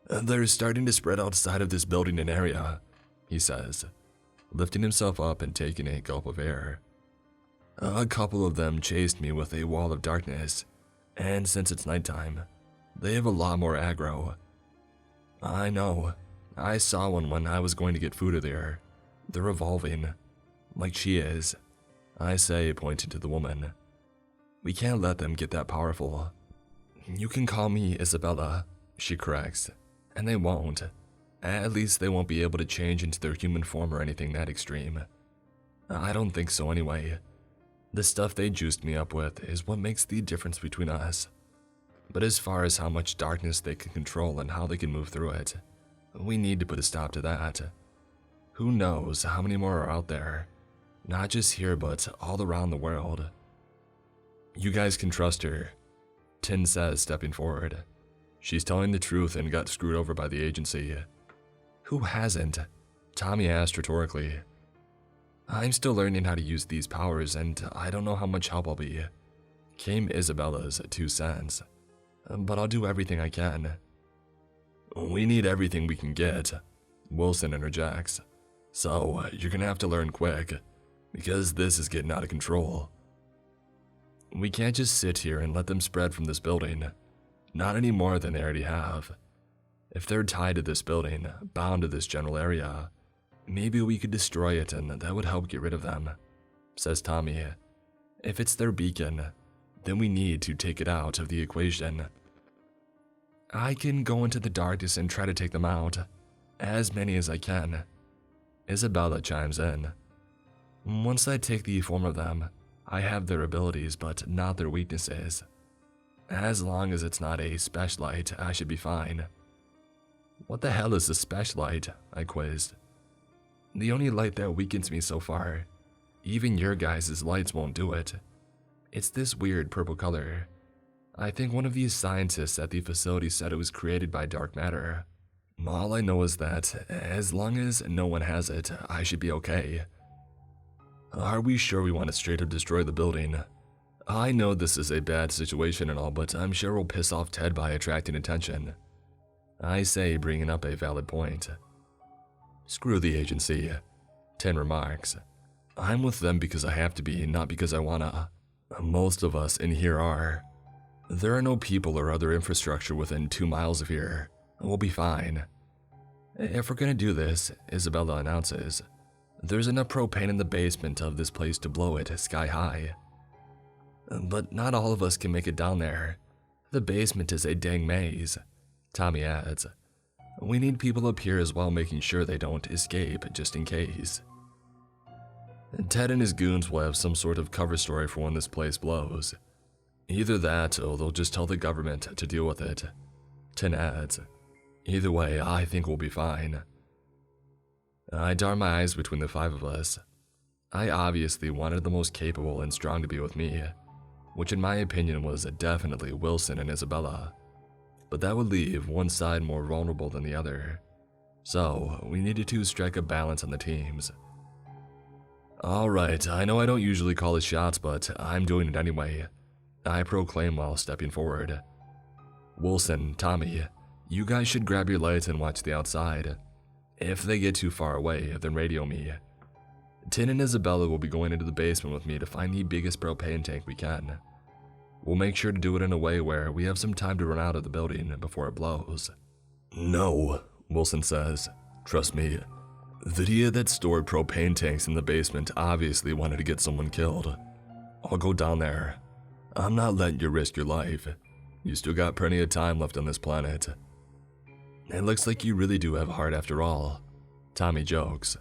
They're starting to spread outside of this building and area, he says, lifting himself up and taking a gulp of air. A couple of them chased me with a wall of darkness, and since it's nighttime, they have a lot more aggro. I know, I saw one when I was going to get food there. They're evolving, like she is, I say, pointing to the woman. We can't let them get that powerful. You can call me Isabella, she corrects, and they won't. At least they won't be able to change into their human form or anything that extreme. I don't think so anyway. The stuff they juiced me up with is what makes the difference between us. But as far as how much darkness they can control and how they can move through it, we need to put a stop to that. Who knows how many more are out there, not just here but all around the world. You guys can trust her, Tin says, stepping forward. She's telling the truth and got screwed over by the agency. Who hasn't? Tommy asked rhetorically. I'm still learning how to use these powers and I don't know how much help I'll be, came Isabella's 2 cents. But I'll do everything I can. We need everything we can get, Wilson interjects. So you're gonna have to learn quick, because this is getting out of control. We can't just sit here and let them spread from this building, not any more than they already have. If they're tied to this building, bound to this general area, maybe we could destroy it and that would help get rid of them, says Tommy. If it's their beacon, then we need to take it out of the equation. I can go into the darkness and try to take them out, as many as I can, Isabella chimes in. Once I take the form of them, I have their abilities but not their weaknesses. As long as it's not a speshlight, I should be fine. What the hell is a speshlight? I quizzed. The only light that weakens me so far. Even your guys' lights won't do it. It's this weird purple color. I think one of these scientists at the facility said it was created by dark matter. All I know is that, as long as no one has it, I should be okay. Are we sure we want to straight up destroy the building? I know this is a bad situation and all, but I'm sure we'll piss off Ted by attracting attention, I say, bringing up a valid point. Screw the agency, Tin remarks. I'm with them because I have to be, not because I wanna. Most of us in here are. There are no people or other infrastructure within 2 miles of here. We'll be fine. If we're gonna do this, Isabella announces, there's enough propane in the basement of this place to blow it sky high. But not all of us can make it down there. The basement is a dang maze, Tommy adds. We need people up here as well, making sure they don't escape just in case. Ted and his goons will have some sort of cover story for when this place blows. Either that or they'll just tell the government to deal with it, Tin adds. Either way, I think we'll be fine. I darn my eyes between the 5 of us. I obviously wanted the most capable and strong to be with me, which in my opinion was definitely Wilson and Isabella. But that would leave one side more vulnerable than the other. So we needed to strike a balance on the teams. Alright, I know I don't usually call the shots, but I'm doing it anyway, I proclaim while stepping forward. Wilson, Tommy, you guys should grab your lights and watch the outside. If they get too far away, then radio me. Tin and Isabella will be going into the basement with me to find the biggest propane tank we can. We'll make sure to do it in a way where we have some time to run out of the building before it blows. No, Wilson says. Trust me. The idiot that stored propane tanks in the basement obviously wanted to get someone killed. I'll go down there. I'm not letting you risk your life. You still got plenty of time left on this planet. It looks like you really do have a heart after all, Tommy jokes.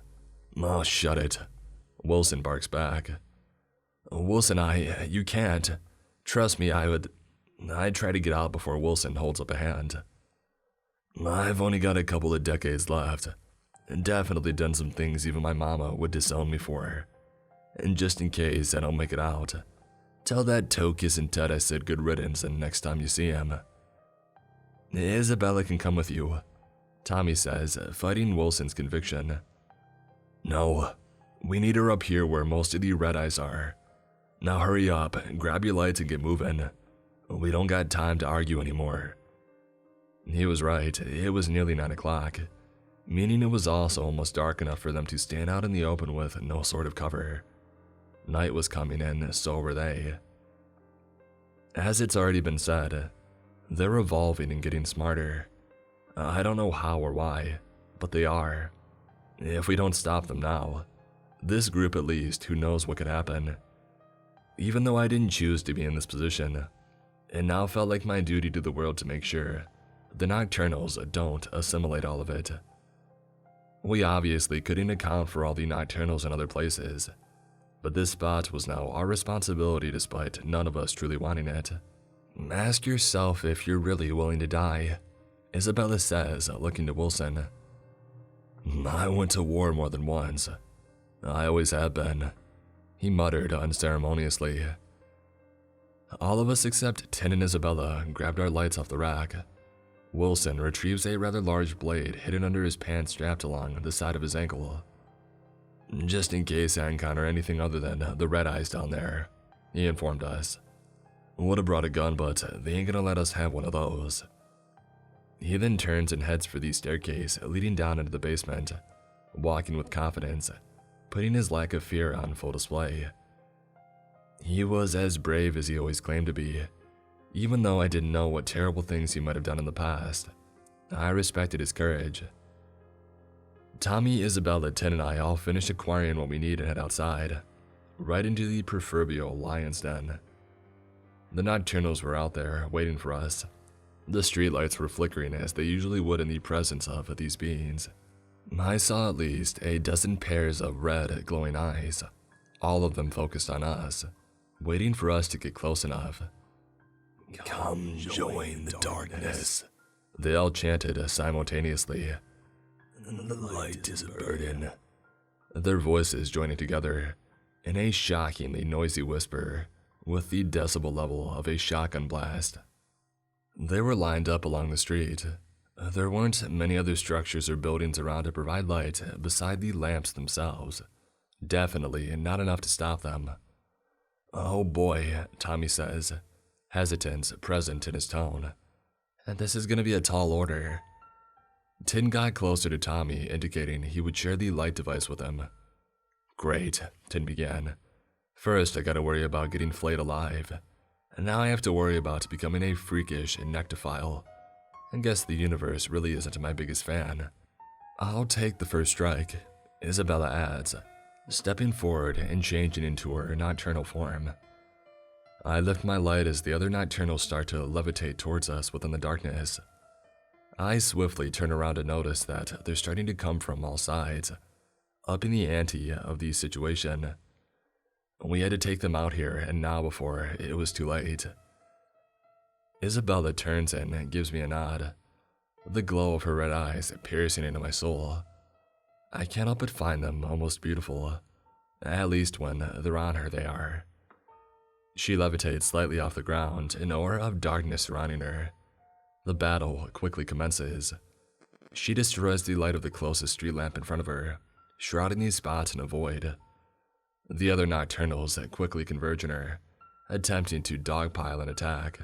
Oh, shut it. Wilson barks back. Wilson, you can't. Trust me, I'd try to get out before Wilson holds up a hand. I've only got a couple of decades left, and definitely done some things even my mama would disown me for. And just in case I don't make it out, tell that toe-kissing Ted I said good riddance and next time you see him. Isabella can come with you, Tommy says, fighting Wilson's conviction. No, we need her up here where most of the red eyes are. Now hurry up, grab your lights and get moving. We don't got time to argue anymore. He was right, it was nearly 9 o'clock, meaning it was also almost dark enough for them to stand out in the open with no sort of cover. Night was coming in, so were they. As it's already been said, they're evolving and getting smarter. I don't know how or why, but they are. If we don't stop them now, this group at least, who knows what could happen. Even though I didn't choose to be in this position, it now felt like my duty to the world to make sure the Nocturnals don't assimilate all of it. We obviously couldn't account for all the Nocturnals in other places, but this spot was now our responsibility despite none of us truly wanting it. Ask yourself if you're really willing to die, Isabella says, looking to Wilson. I went to war more than once. I always have been, he muttered unceremoniously. All of us except Tin and Isabella grabbed our lights off the rack. Wilson retrieves a rather large blade hidden under his pants strapped along the side of his ankle. Just in case I encounter anything other than the red eyes down there, he informed us. Would have brought a gun, but they ain't gonna let us have one of those. He then turns and heads for the staircase leading down into the basement, walking with confidence, putting his lack of fear on full display. He was as brave as he always claimed to be. Even though I didn't know what terrible things he might have done in the past, I respected his courage. Tommy, Isabella, Tin, and I all finished acquiring what we need and head outside, right into the proverbial lion's den. The Nocturnals were out there, waiting for us. The streetlights were flickering as they usually would in the presence of these beings. I saw at least a dozen pairs of red, glowing eyes, all of them focused on us, waiting for us to get close enough. Come join the darkness, they all chanted simultaneously. The light is a burden. Their voices joining together in a shockingly noisy whisper with the decibel level of a shotgun blast. They were lined up along the street. There weren't many other structures or buildings around to provide light beside the lamps themselves. Definitely not enough to stop them. Oh boy, Tommy says, hesitance present in his tone. This is gonna be a tall order. Tin got closer to Tommy, indicating he would share the light device with him. Great, Tin began. First, I gotta worry about getting flayed alive. And now I have to worry about becoming a freakish nectophile. I guess the universe really isn't my biggest fan. I'll take the first strike, Isabella adds, stepping forward and changing into her nocturnal form. I lift my light as the other nocturnals start to levitate towards us within the darkness. I swiftly turn around to notice that they're starting to come from all sides, upping the ante of the situation. We had to take them out here and now before it was too late. Isabella turns and gives me a nod, the glow of her red eyes piercing into my soul. I can't help but find them almost beautiful, at least when they're on her they are. She levitates slightly off the ground, an aura of darkness surrounding her. The battle quickly commences. She destroys the light of the closest street lamp in front of her, shrouding these spots in a void. The other nocturnals quickly converge on her, attempting to dogpile an attack.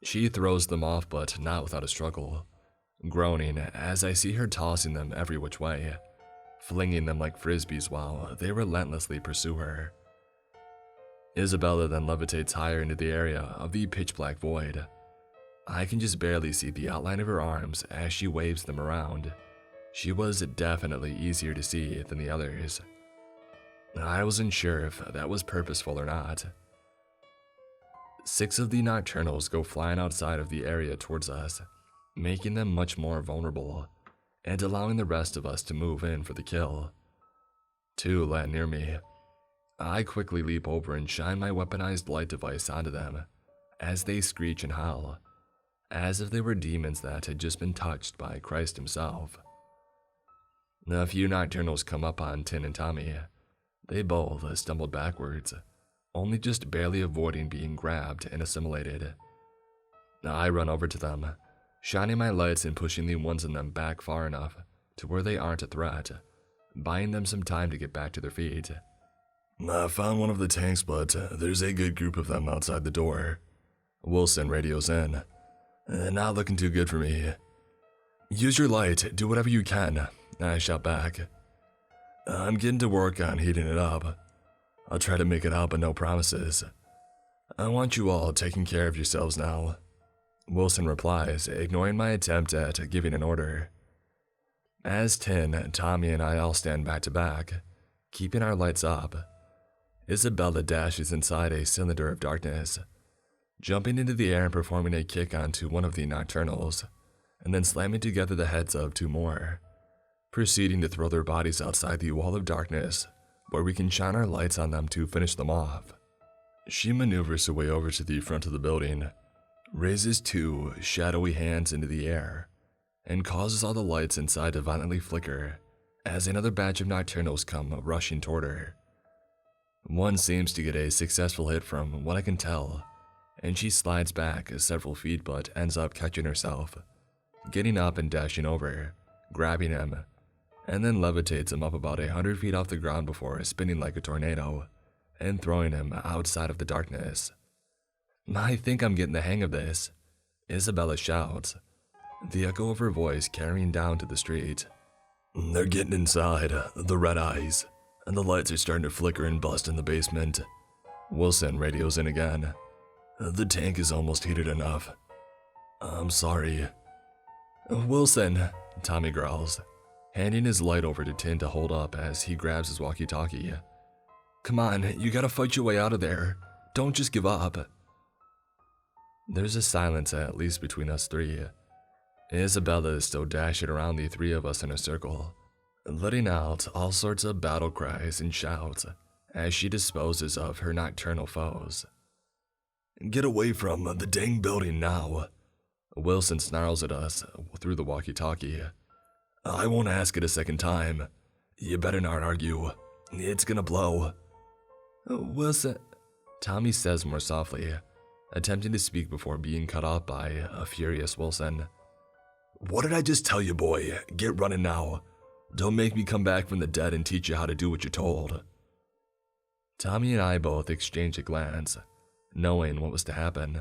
She throws them off, but not without a struggle, groaning as I see her tossing them every which way, flinging them like frisbees while they relentlessly pursue her. Isabella then levitates higher into the area of the pitch-black void. I can just barely see the outline of her arms as she waves them around. She was definitely easier to see than the others. I wasn't sure if that was purposeful or not. 6 of the Nocturnals go flying outside of the area towards us, making them much more vulnerable, and allowing the rest of us to move in for the kill. 2 land near me. I quickly leap over and shine my weaponized light device onto them, as they screech and howl, as if they were demons that had just been touched by Christ himself. A few Nocturnals come up on Tin and Tommy. They both stumbled backwards, only just barely avoiding being grabbed and assimilated. I run over to them, shining my lights and pushing the ones in them back far enough to where they aren't a threat, buying them some time to get back to their feet. I found one of the tanks, but there's a good group of them outside the door. Wilson radios in. Not looking too good for me. Use your light, do whatever you can, I shout back. I'm getting to work on heating it up. I'll try to make it out, but no promises. I want you all taking care of yourselves now. Wilson replies, ignoring my attempt at giving an order. As Tin, Tommy, and I all stand back to back, keeping our lights up, Isabella dashes inside a cylinder of darkness, jumping into the air and performing a kick onto one of the Nocturnals, and then slamming together the heads of 2 more, proceeding to throw their bodies outside the wall of darkness where we can shine our lights on them to finish them off. She maneuvers her way over to the front of the building, raises 2 shadowy hands into the air, and causes all the lights inside to violently flicker as another batch of Nocturnals come rushing toward her. One seems to get a successful hit from what I can tell, and she slides back several feet but ends up catching herself, getting up and dashing over, grabbing him, and then levitates him up about 100 feet off the ground before spinning like a tornado and throwing him outside of the darkness. I think I'm getting the hang of this, Isabella shouts, the echo of her voice carrying down to the street. They're getting inside, the red eyes, and the lights are starting to flicker and bust in the basement. Wilson radios in again. The tank is almost heated enough. I'm sorry. Wilson, Tommy growls, handing his light over to Tin to hold up as he grabs his walkie-talkie. Come on, you gotta fight your way out of there. Don't just give up. There's a silence at least between us 3. Isabella is still dashing around the 3 of us in a circle, letting out all sorts of battle cries and shouts as she disposes of her nocturnal foes. Get away from the dang building now. Wilson snarls at us through the walkie-talkie. I won't ask it a second time. You better not argue. It's gonna blow. Wilson, Tommy says more softly, attempting to speak before being cut off by a furious Wilson. What did I just tell you, boy? Get running now. Don't make me come back from the dead and teach you how to do what you're told. Tommy and I both exchange a glance, knowing what was to happen.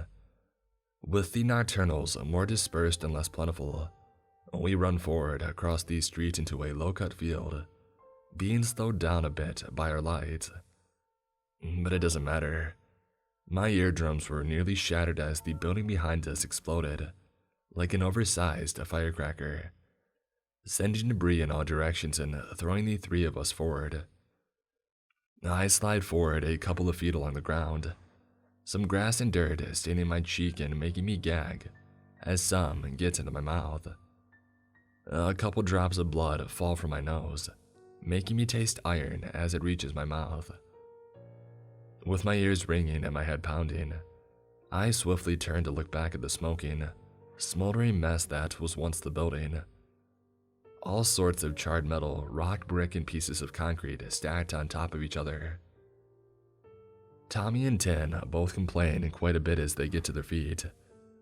With the Nocturnals more dispersed and less plentiful, we run forward across the street into a low-cut field, being slowed down a bit by our lights. But it doesn't matter. My eardrums were nearly shattered as the building behind us exploded, like an oversized firecracker, sending debris in all directions and throwing the 3 of us forward. I slide forward a couple of feet along the ground, some grass and dirt staining my cheek and making me gag as some gets into my mouth. A couple drops of blood fall from my nose, making me taste iron as it reaches my mouth. With my ears ringing and my head pounding, I swiftly turn to look back at the smoking, smoldering mess that was once the building. All sorts of charred metal, rock, brick, and pieces of concrete stacked on top of each other. Tommy and Tin both complain quite a bit as they get to their feet,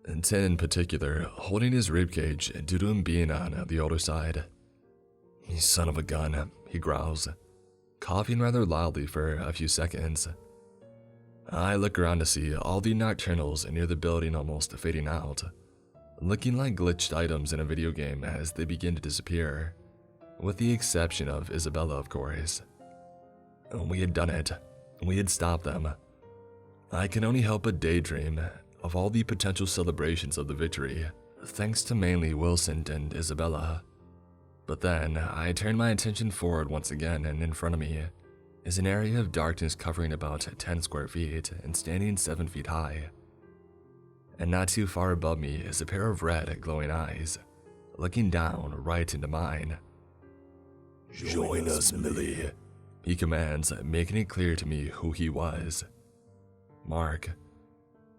and Tin in particular holding his ribcage due to him being on the older side. You son of a gun, he growls, coughing rather loudly for a few seconds. I look around to see all the Nocturnals near the building almost fading out, looking like glitched items in a video game as they begin to disappear, with the exception of Isabella, of course. We had done it. We had stopped them. I can only help but daydream of all the potential celebrations of the victory, thanks to mainly Wilson and Isabella. But then, I turned my attention forward once again, and in front of me is an area of darkness covering about 10 square feet and standing 7 feet high. And not too far above me is a pair of red, glowing eyes, looking down right into mine. "Join us, Millie," he commands, making it clear to me who he was. Mark.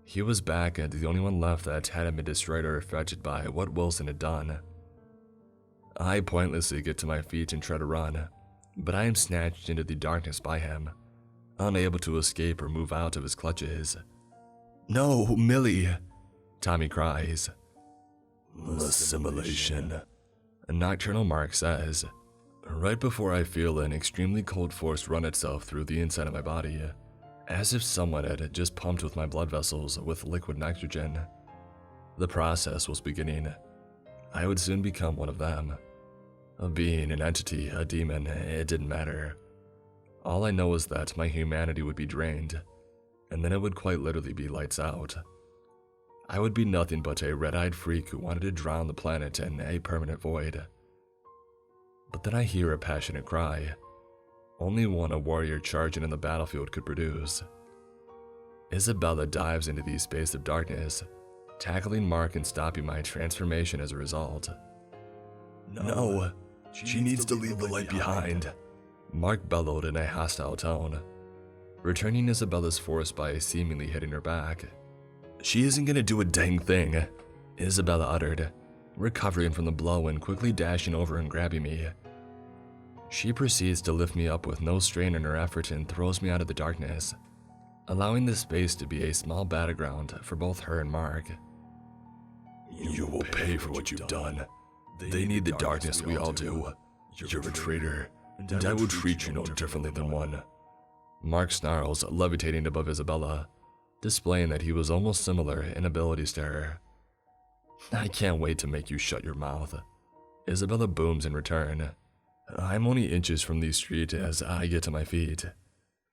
He was back and the only one left that hadn't been destroyed or affected by what Wilson had done. I pointlessly get to my feet and try to run, but I am snatched into the darkness by him, unable to escape or move out of his clutches. "No, Millie," Tommy cries. "Assimilation," Nocturnal Mark says, right before I feel an extremely cold force run itself through the inside of my body, as if someone had just pumped with my blood vessels with liquid nitrogen. The process was beginning. I would soon become one of them. A being, an entity, a demon, it didn't matter. All I know is that my humanity would be drained, and then it would quite literally be lights out. I would be nothing but a red-eyed freak who wanted to drown the planet in a permanent void. But then I hear a passionate cry, only one a warrior charging in the battlefield could produce. Isabella dives into the space of darkness, tackling Mark and stopping my transformation as a result. "No, she needs to leave the light behind," Mark bellowed in a hostile tone, returning Isabella's force by seemingly hitting her back. "She isn't gonna do a dang thing," Isabella uttered, recovering from the blow and quickly dashing over and grabbing me. She proceeds to lift me up with no strain in her effort and throws me out of the darkness, allowing the space to be a small battleground for both her and Mark. "You will pay for what you've done. They need the darkness, we all do. You're a traitor, and I will treat you no differently than one." Mark snarls, levitating above Isabella, displaying that he was almost similar in abilities to her. "I can't wait to make you shut your mouth," Isabella booms in return. I'm only inches from the street as I get to my feet,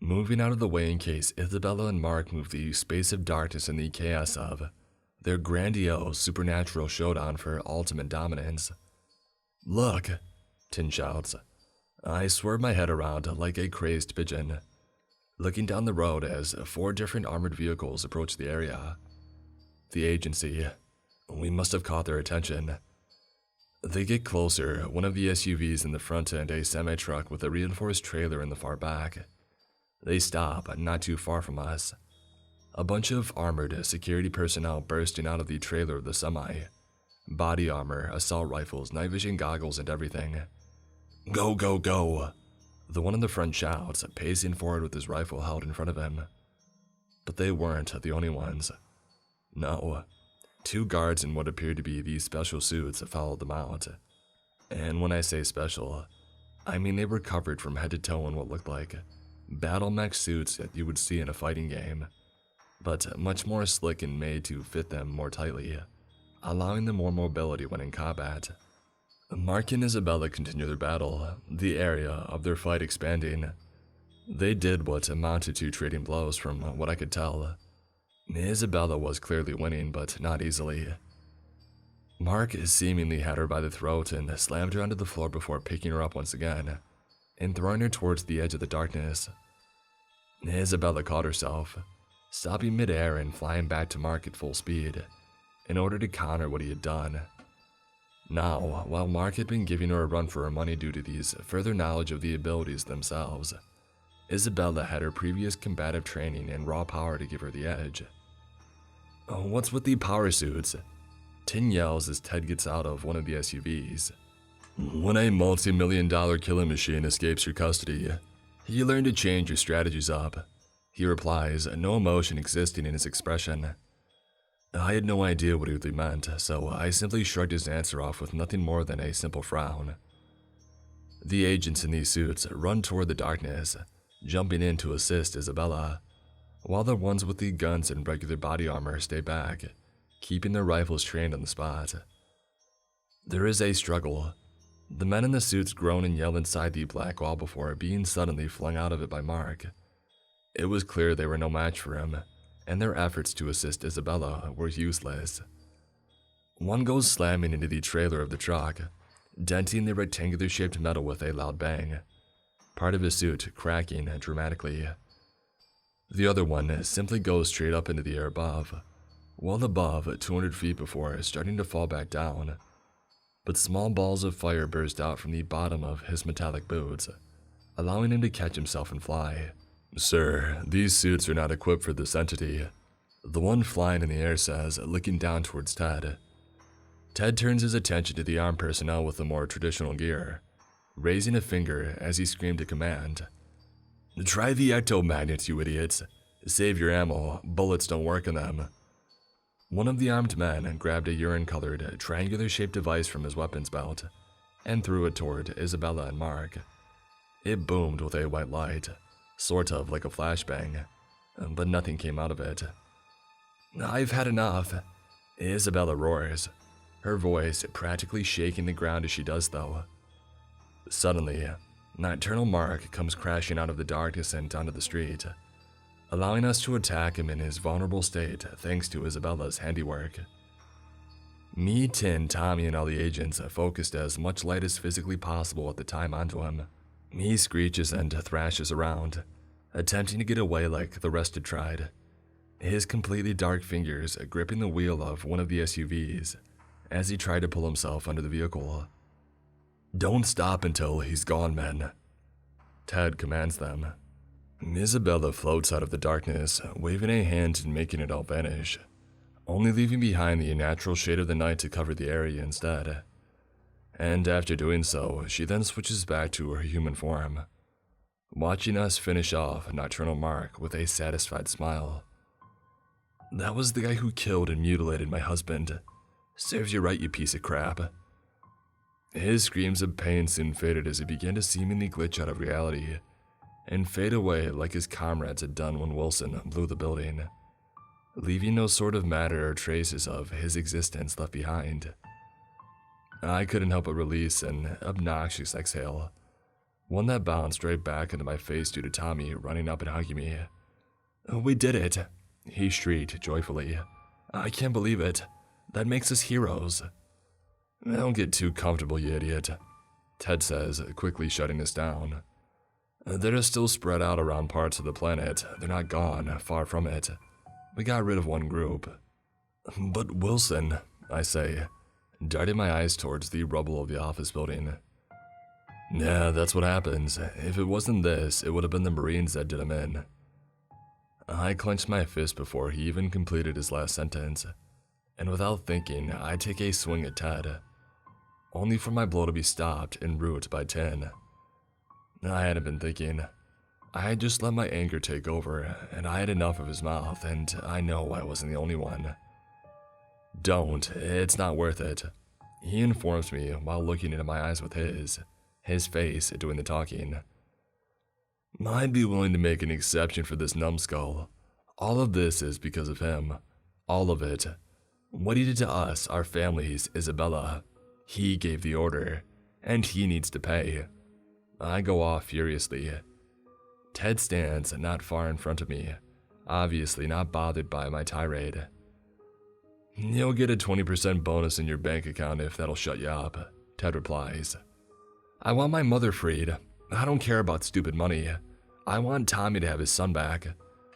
moving out of the way in case Isabella and Mark move the space of darkness in the chaos of their grandiose supernatural showdown for ultimate dominance. "Look," Tin shouts. I swerve my head around like a crazed pigeon, looking down the road as 4 different armored vehicles approach the area. The agency. We must have caught their attention. They get closer, one of the SUVs in the front and a semi-truck with a reinforced trailer in the far back. They stop, not too far from us. A bunch of armored security personnel bursting out of the trailer of the semi. Body armor, assault rifles, night vision goggles, and everything. "Go, go, go!" The one in the front shouts, pacing forward with his rifle held in front of him. But they weren't the only ones. No. 2 guards in what appeared to be these special suits followed them out. And when I say special, I mean they were covered from head to toe in what looked like battle mech suits that you would see in a fighting game, but much more slick and made to fit them more tightly, allowing them more mobility when in combat. Mark and Isabella continued their battle, the area of their fight expanding. They did what amounted to trading blows from what I could tell. Isabella was clearly winning, but not easily. Mark seemingly had her by the throat and slammed her onto the floor before picking her up once again and throwing her towards the edge of the darkness. Isabella caught herself, stopping midair and flying back to Mark at full speed in order to counter what he had done. Now, while Mark had been giving her a run for her money due to these further knowledge of the abilities themselves, Isabella had her previous combative training and raw power to give her the edge. "What's with the power suits?" Tin yells as Ted gets out of one of the SUVs. "When a multi-million-dollar killing machine escapes your custody, you learn to change your strategies up," he replies, no emotion existing in his expression. I had no idea what he really meant, so I simply shrugged his answer off with nothing more than a simple frown. The agents in these suits run toward the darkness, jumping in to assist Isabella, while the ones with the guns and regular body armor stay back, keeping their rifles trained on the spot. There is a struggle. The men in the suits groan and yell inside the black wall before being suddenly flung out of it by Mark. It was clear they were no match for him, and their efforts to assist Isabella were useless. One goes slamming into the trailer of the truck, denting the rectangular-shaped metal with a loud bang, part of his suit cracking dramatically. The other one simply goes straight up into the air above, well above 200 feet before starting to fall back down. But small balls of fire burst out from the bottom of his metallic boots, allowing him to catch himself and fly. "Sir, these suits are not equipped for this entity," the one flying in the air says, looking down towards Ted. Ted turns his attention to the armed personnel with the more traditional gear, raising a finger as he screamed a command. "Try the ectomagnets, you idiots. Save your ammo, bullets don't work on them." One of the armed men grabbed a urine-colored, triangular-shaped device from his weapons belt and threw it toward Isabella and Mark. It boomed with a white light, sort of like a flashbang, but nothing came out of it. "I've had enough," Isabella roars, her voice practically shaking the ground as she does so. Suddenly, Nocturnal Mark comes crashing out of the darkness and onto the street, allowing us to attack him in his vulnerable state thanks to Isabella's handiwork. Me, Tin, Tommy, and all the agents focused as much light as physically possible at the time onto him. He screeches and thrashes around, attempting to get away like the rest had tried, his completely dark fingers gripping the wheel of one of the SUVs as he tried to pull himself under the vehicle. "Don't stop until he's gone, men," Ted commands them. Isabella floats out of the darkness, waving a hand and making it all vanish, only leaving behind the natural shade of the night to cover the area instead. And after doing so, she then switches back to her human form, watching us finish off Nocturnal Mark with a satisfied smile. "That was the guy who killed and mutilated my husband. Serves you right, you piece of crap." His screams of pain soon faded as he began to seemingly glitch out of reality and fade away like his comrades had done when Wilson blew the building, leaving no sort of matter or traces of his existence left behind. I couldn't help but release an obnoxious exhale, one that bounced right back into my face due to Tommy running up and hugging me. "We did it," he shrieked joyfully. "I can't believe it. That makes us heroes." "Don't get too comfortable, you idiot," Ted says, quickly shutting us down. "They're still spread out around parts of the planet. They're not gone, far from it. We got rid of one group." "But Wilson," I say, darting my eyes towards the rubble of the office building. "Yeah, that's what happens. If it wasn't this, it would have been the Marines that did him in." I clenched my fist before he even completed his last sentence, and without thinking, I take a swing at Ted, only for my blow to be stopped en route by Tin. I hadn't been thinking. I had just let my anger take over, and I had enough of his mouth, and I know I wasn't the only one. "Don't, it's not worth it," he informs me while looking into my eyes with his face doing the talking. "I'd be willing to make an exception for this numbskull. All of this is because of him. All of it. What he did to us, our families, Isabella. He gave the order, and he needs to pay." I go off furiously. Ted stands not far in front of me, obviously not bothered by my tirade. "You'll get a 20% bonus in your bank account if that'll shut you up," Ted replies. "I want my mother freed. I don't care about stupid money. I want Tommy to have his son back.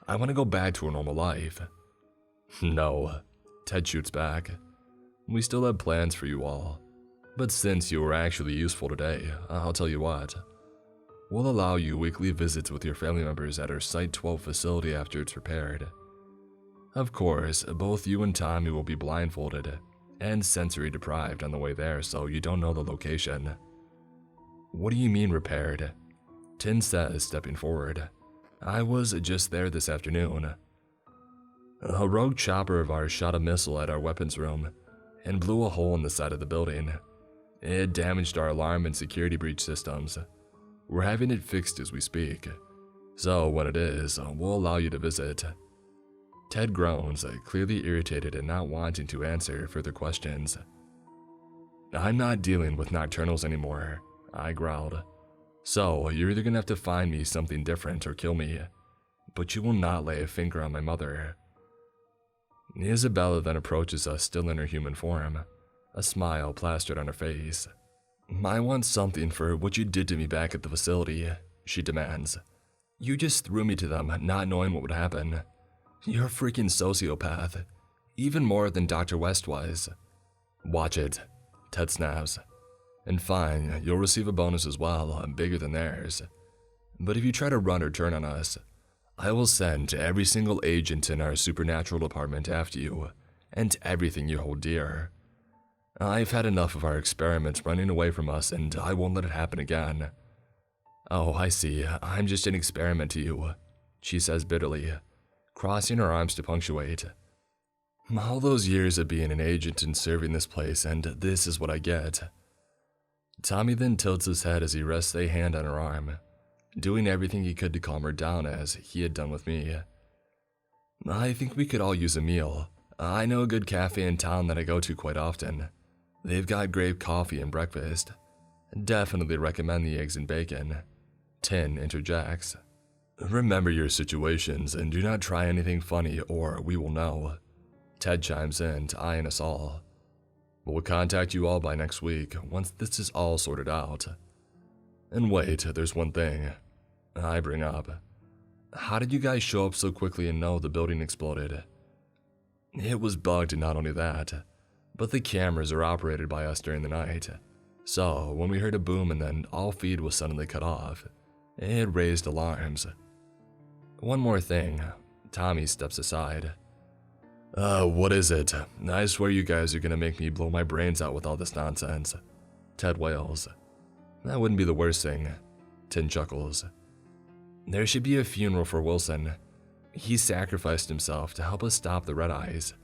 I want to go back to a normal life." "No," Ted shoots back. "We still have plans for you all. But since you were actually useful today, I'll tell you what. We'll allow you weekly visits with your family members at our Site 12 facility after it's repaired. Of course, both you and Tommy will be blindfolded and sensory deprived on the way there, so you don't know the location." "What do you mean repaired?" Tin says, stepping forward. "I was just there this afternoon. A rogue chopper of ours shot a missile at our weapons room and blew a hole in the side of the building. It damaged our alarm and security breach systems. We're having it fixed as we speak. So when it is, we'll allow you to visit." Ted groans, clearly irritated and not wanting to answer further questions. "I'm not dealing with Nocturnals anymore," I growled. "So you're either gonna have to find me something different or kill me, but you will not lay a finger on my mother." Isabella then approaches us still in her human form, a smile plastered on her face. I want something for what you did to me back at the facility, she demands. You just threw me to them, not knowing what would happen. You're a freaking sociopath, even more than Dr. West was. Watch it, Ted snaps. And fine, you'll receive a bonus as well, bigger than theirs. But if you try to run or turn on us, I will send every single agent in our supernatural department after you, and everything you hold dear. I've had enough of our experiments running away from us, and I won't let it happen again. Oh, I see, I'm just an experiment to you, she says bitterly, crossing her arms to punctuate. All those years of being an agent and serving this place, and this is what I get. Tommy then tilts his head as he rests a hand on her arm, doing everything he could to calm her down as he had done with me. I think we could all use a meal. I know a good cafe in town that I go to quite often. They've got great coffee and breakfast. Definitely recommend the eggs and bacon. Tin interjects. Remember your situations and do not try anything funny or we will know. Ted chimes in, eyeing us all. We'll contact you all by next week once this is all sorted out. And wait, there's one thing I bring up. How did you guys show up so quickly and know the building exploded? It was bugged, and not only that, but the cameras are operated by us during the night. So when we heard a boom and then all feed was suddenly cut off, it raised alarms. One more thing, Tommy steps aside. What is it? I swear you guys are gonna make me blow my brains out with all this nonsense. Ted wails. That wouldn't be the worst thing. Tin chuckles. There should be a funeral for Wilson. He sacrificed himself to help us stop the Red Eyes.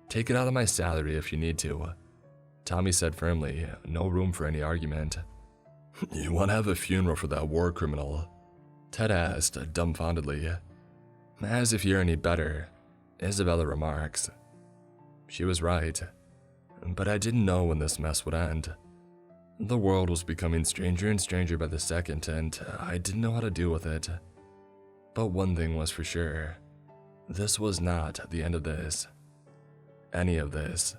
Take it out of my salary if you need to. Tommy said firmly, no room for any argument. You want to have a funeral for that war criminal? Ted asked, dumbfoundedly. As if you're any better, Isabella remarks. She was right, but I didn't know when this mess would end. The world was becoming stranger and stranger by the second, and I didn't know how to deal with it. But one thing was for sure. This was not the end of this. Any of this.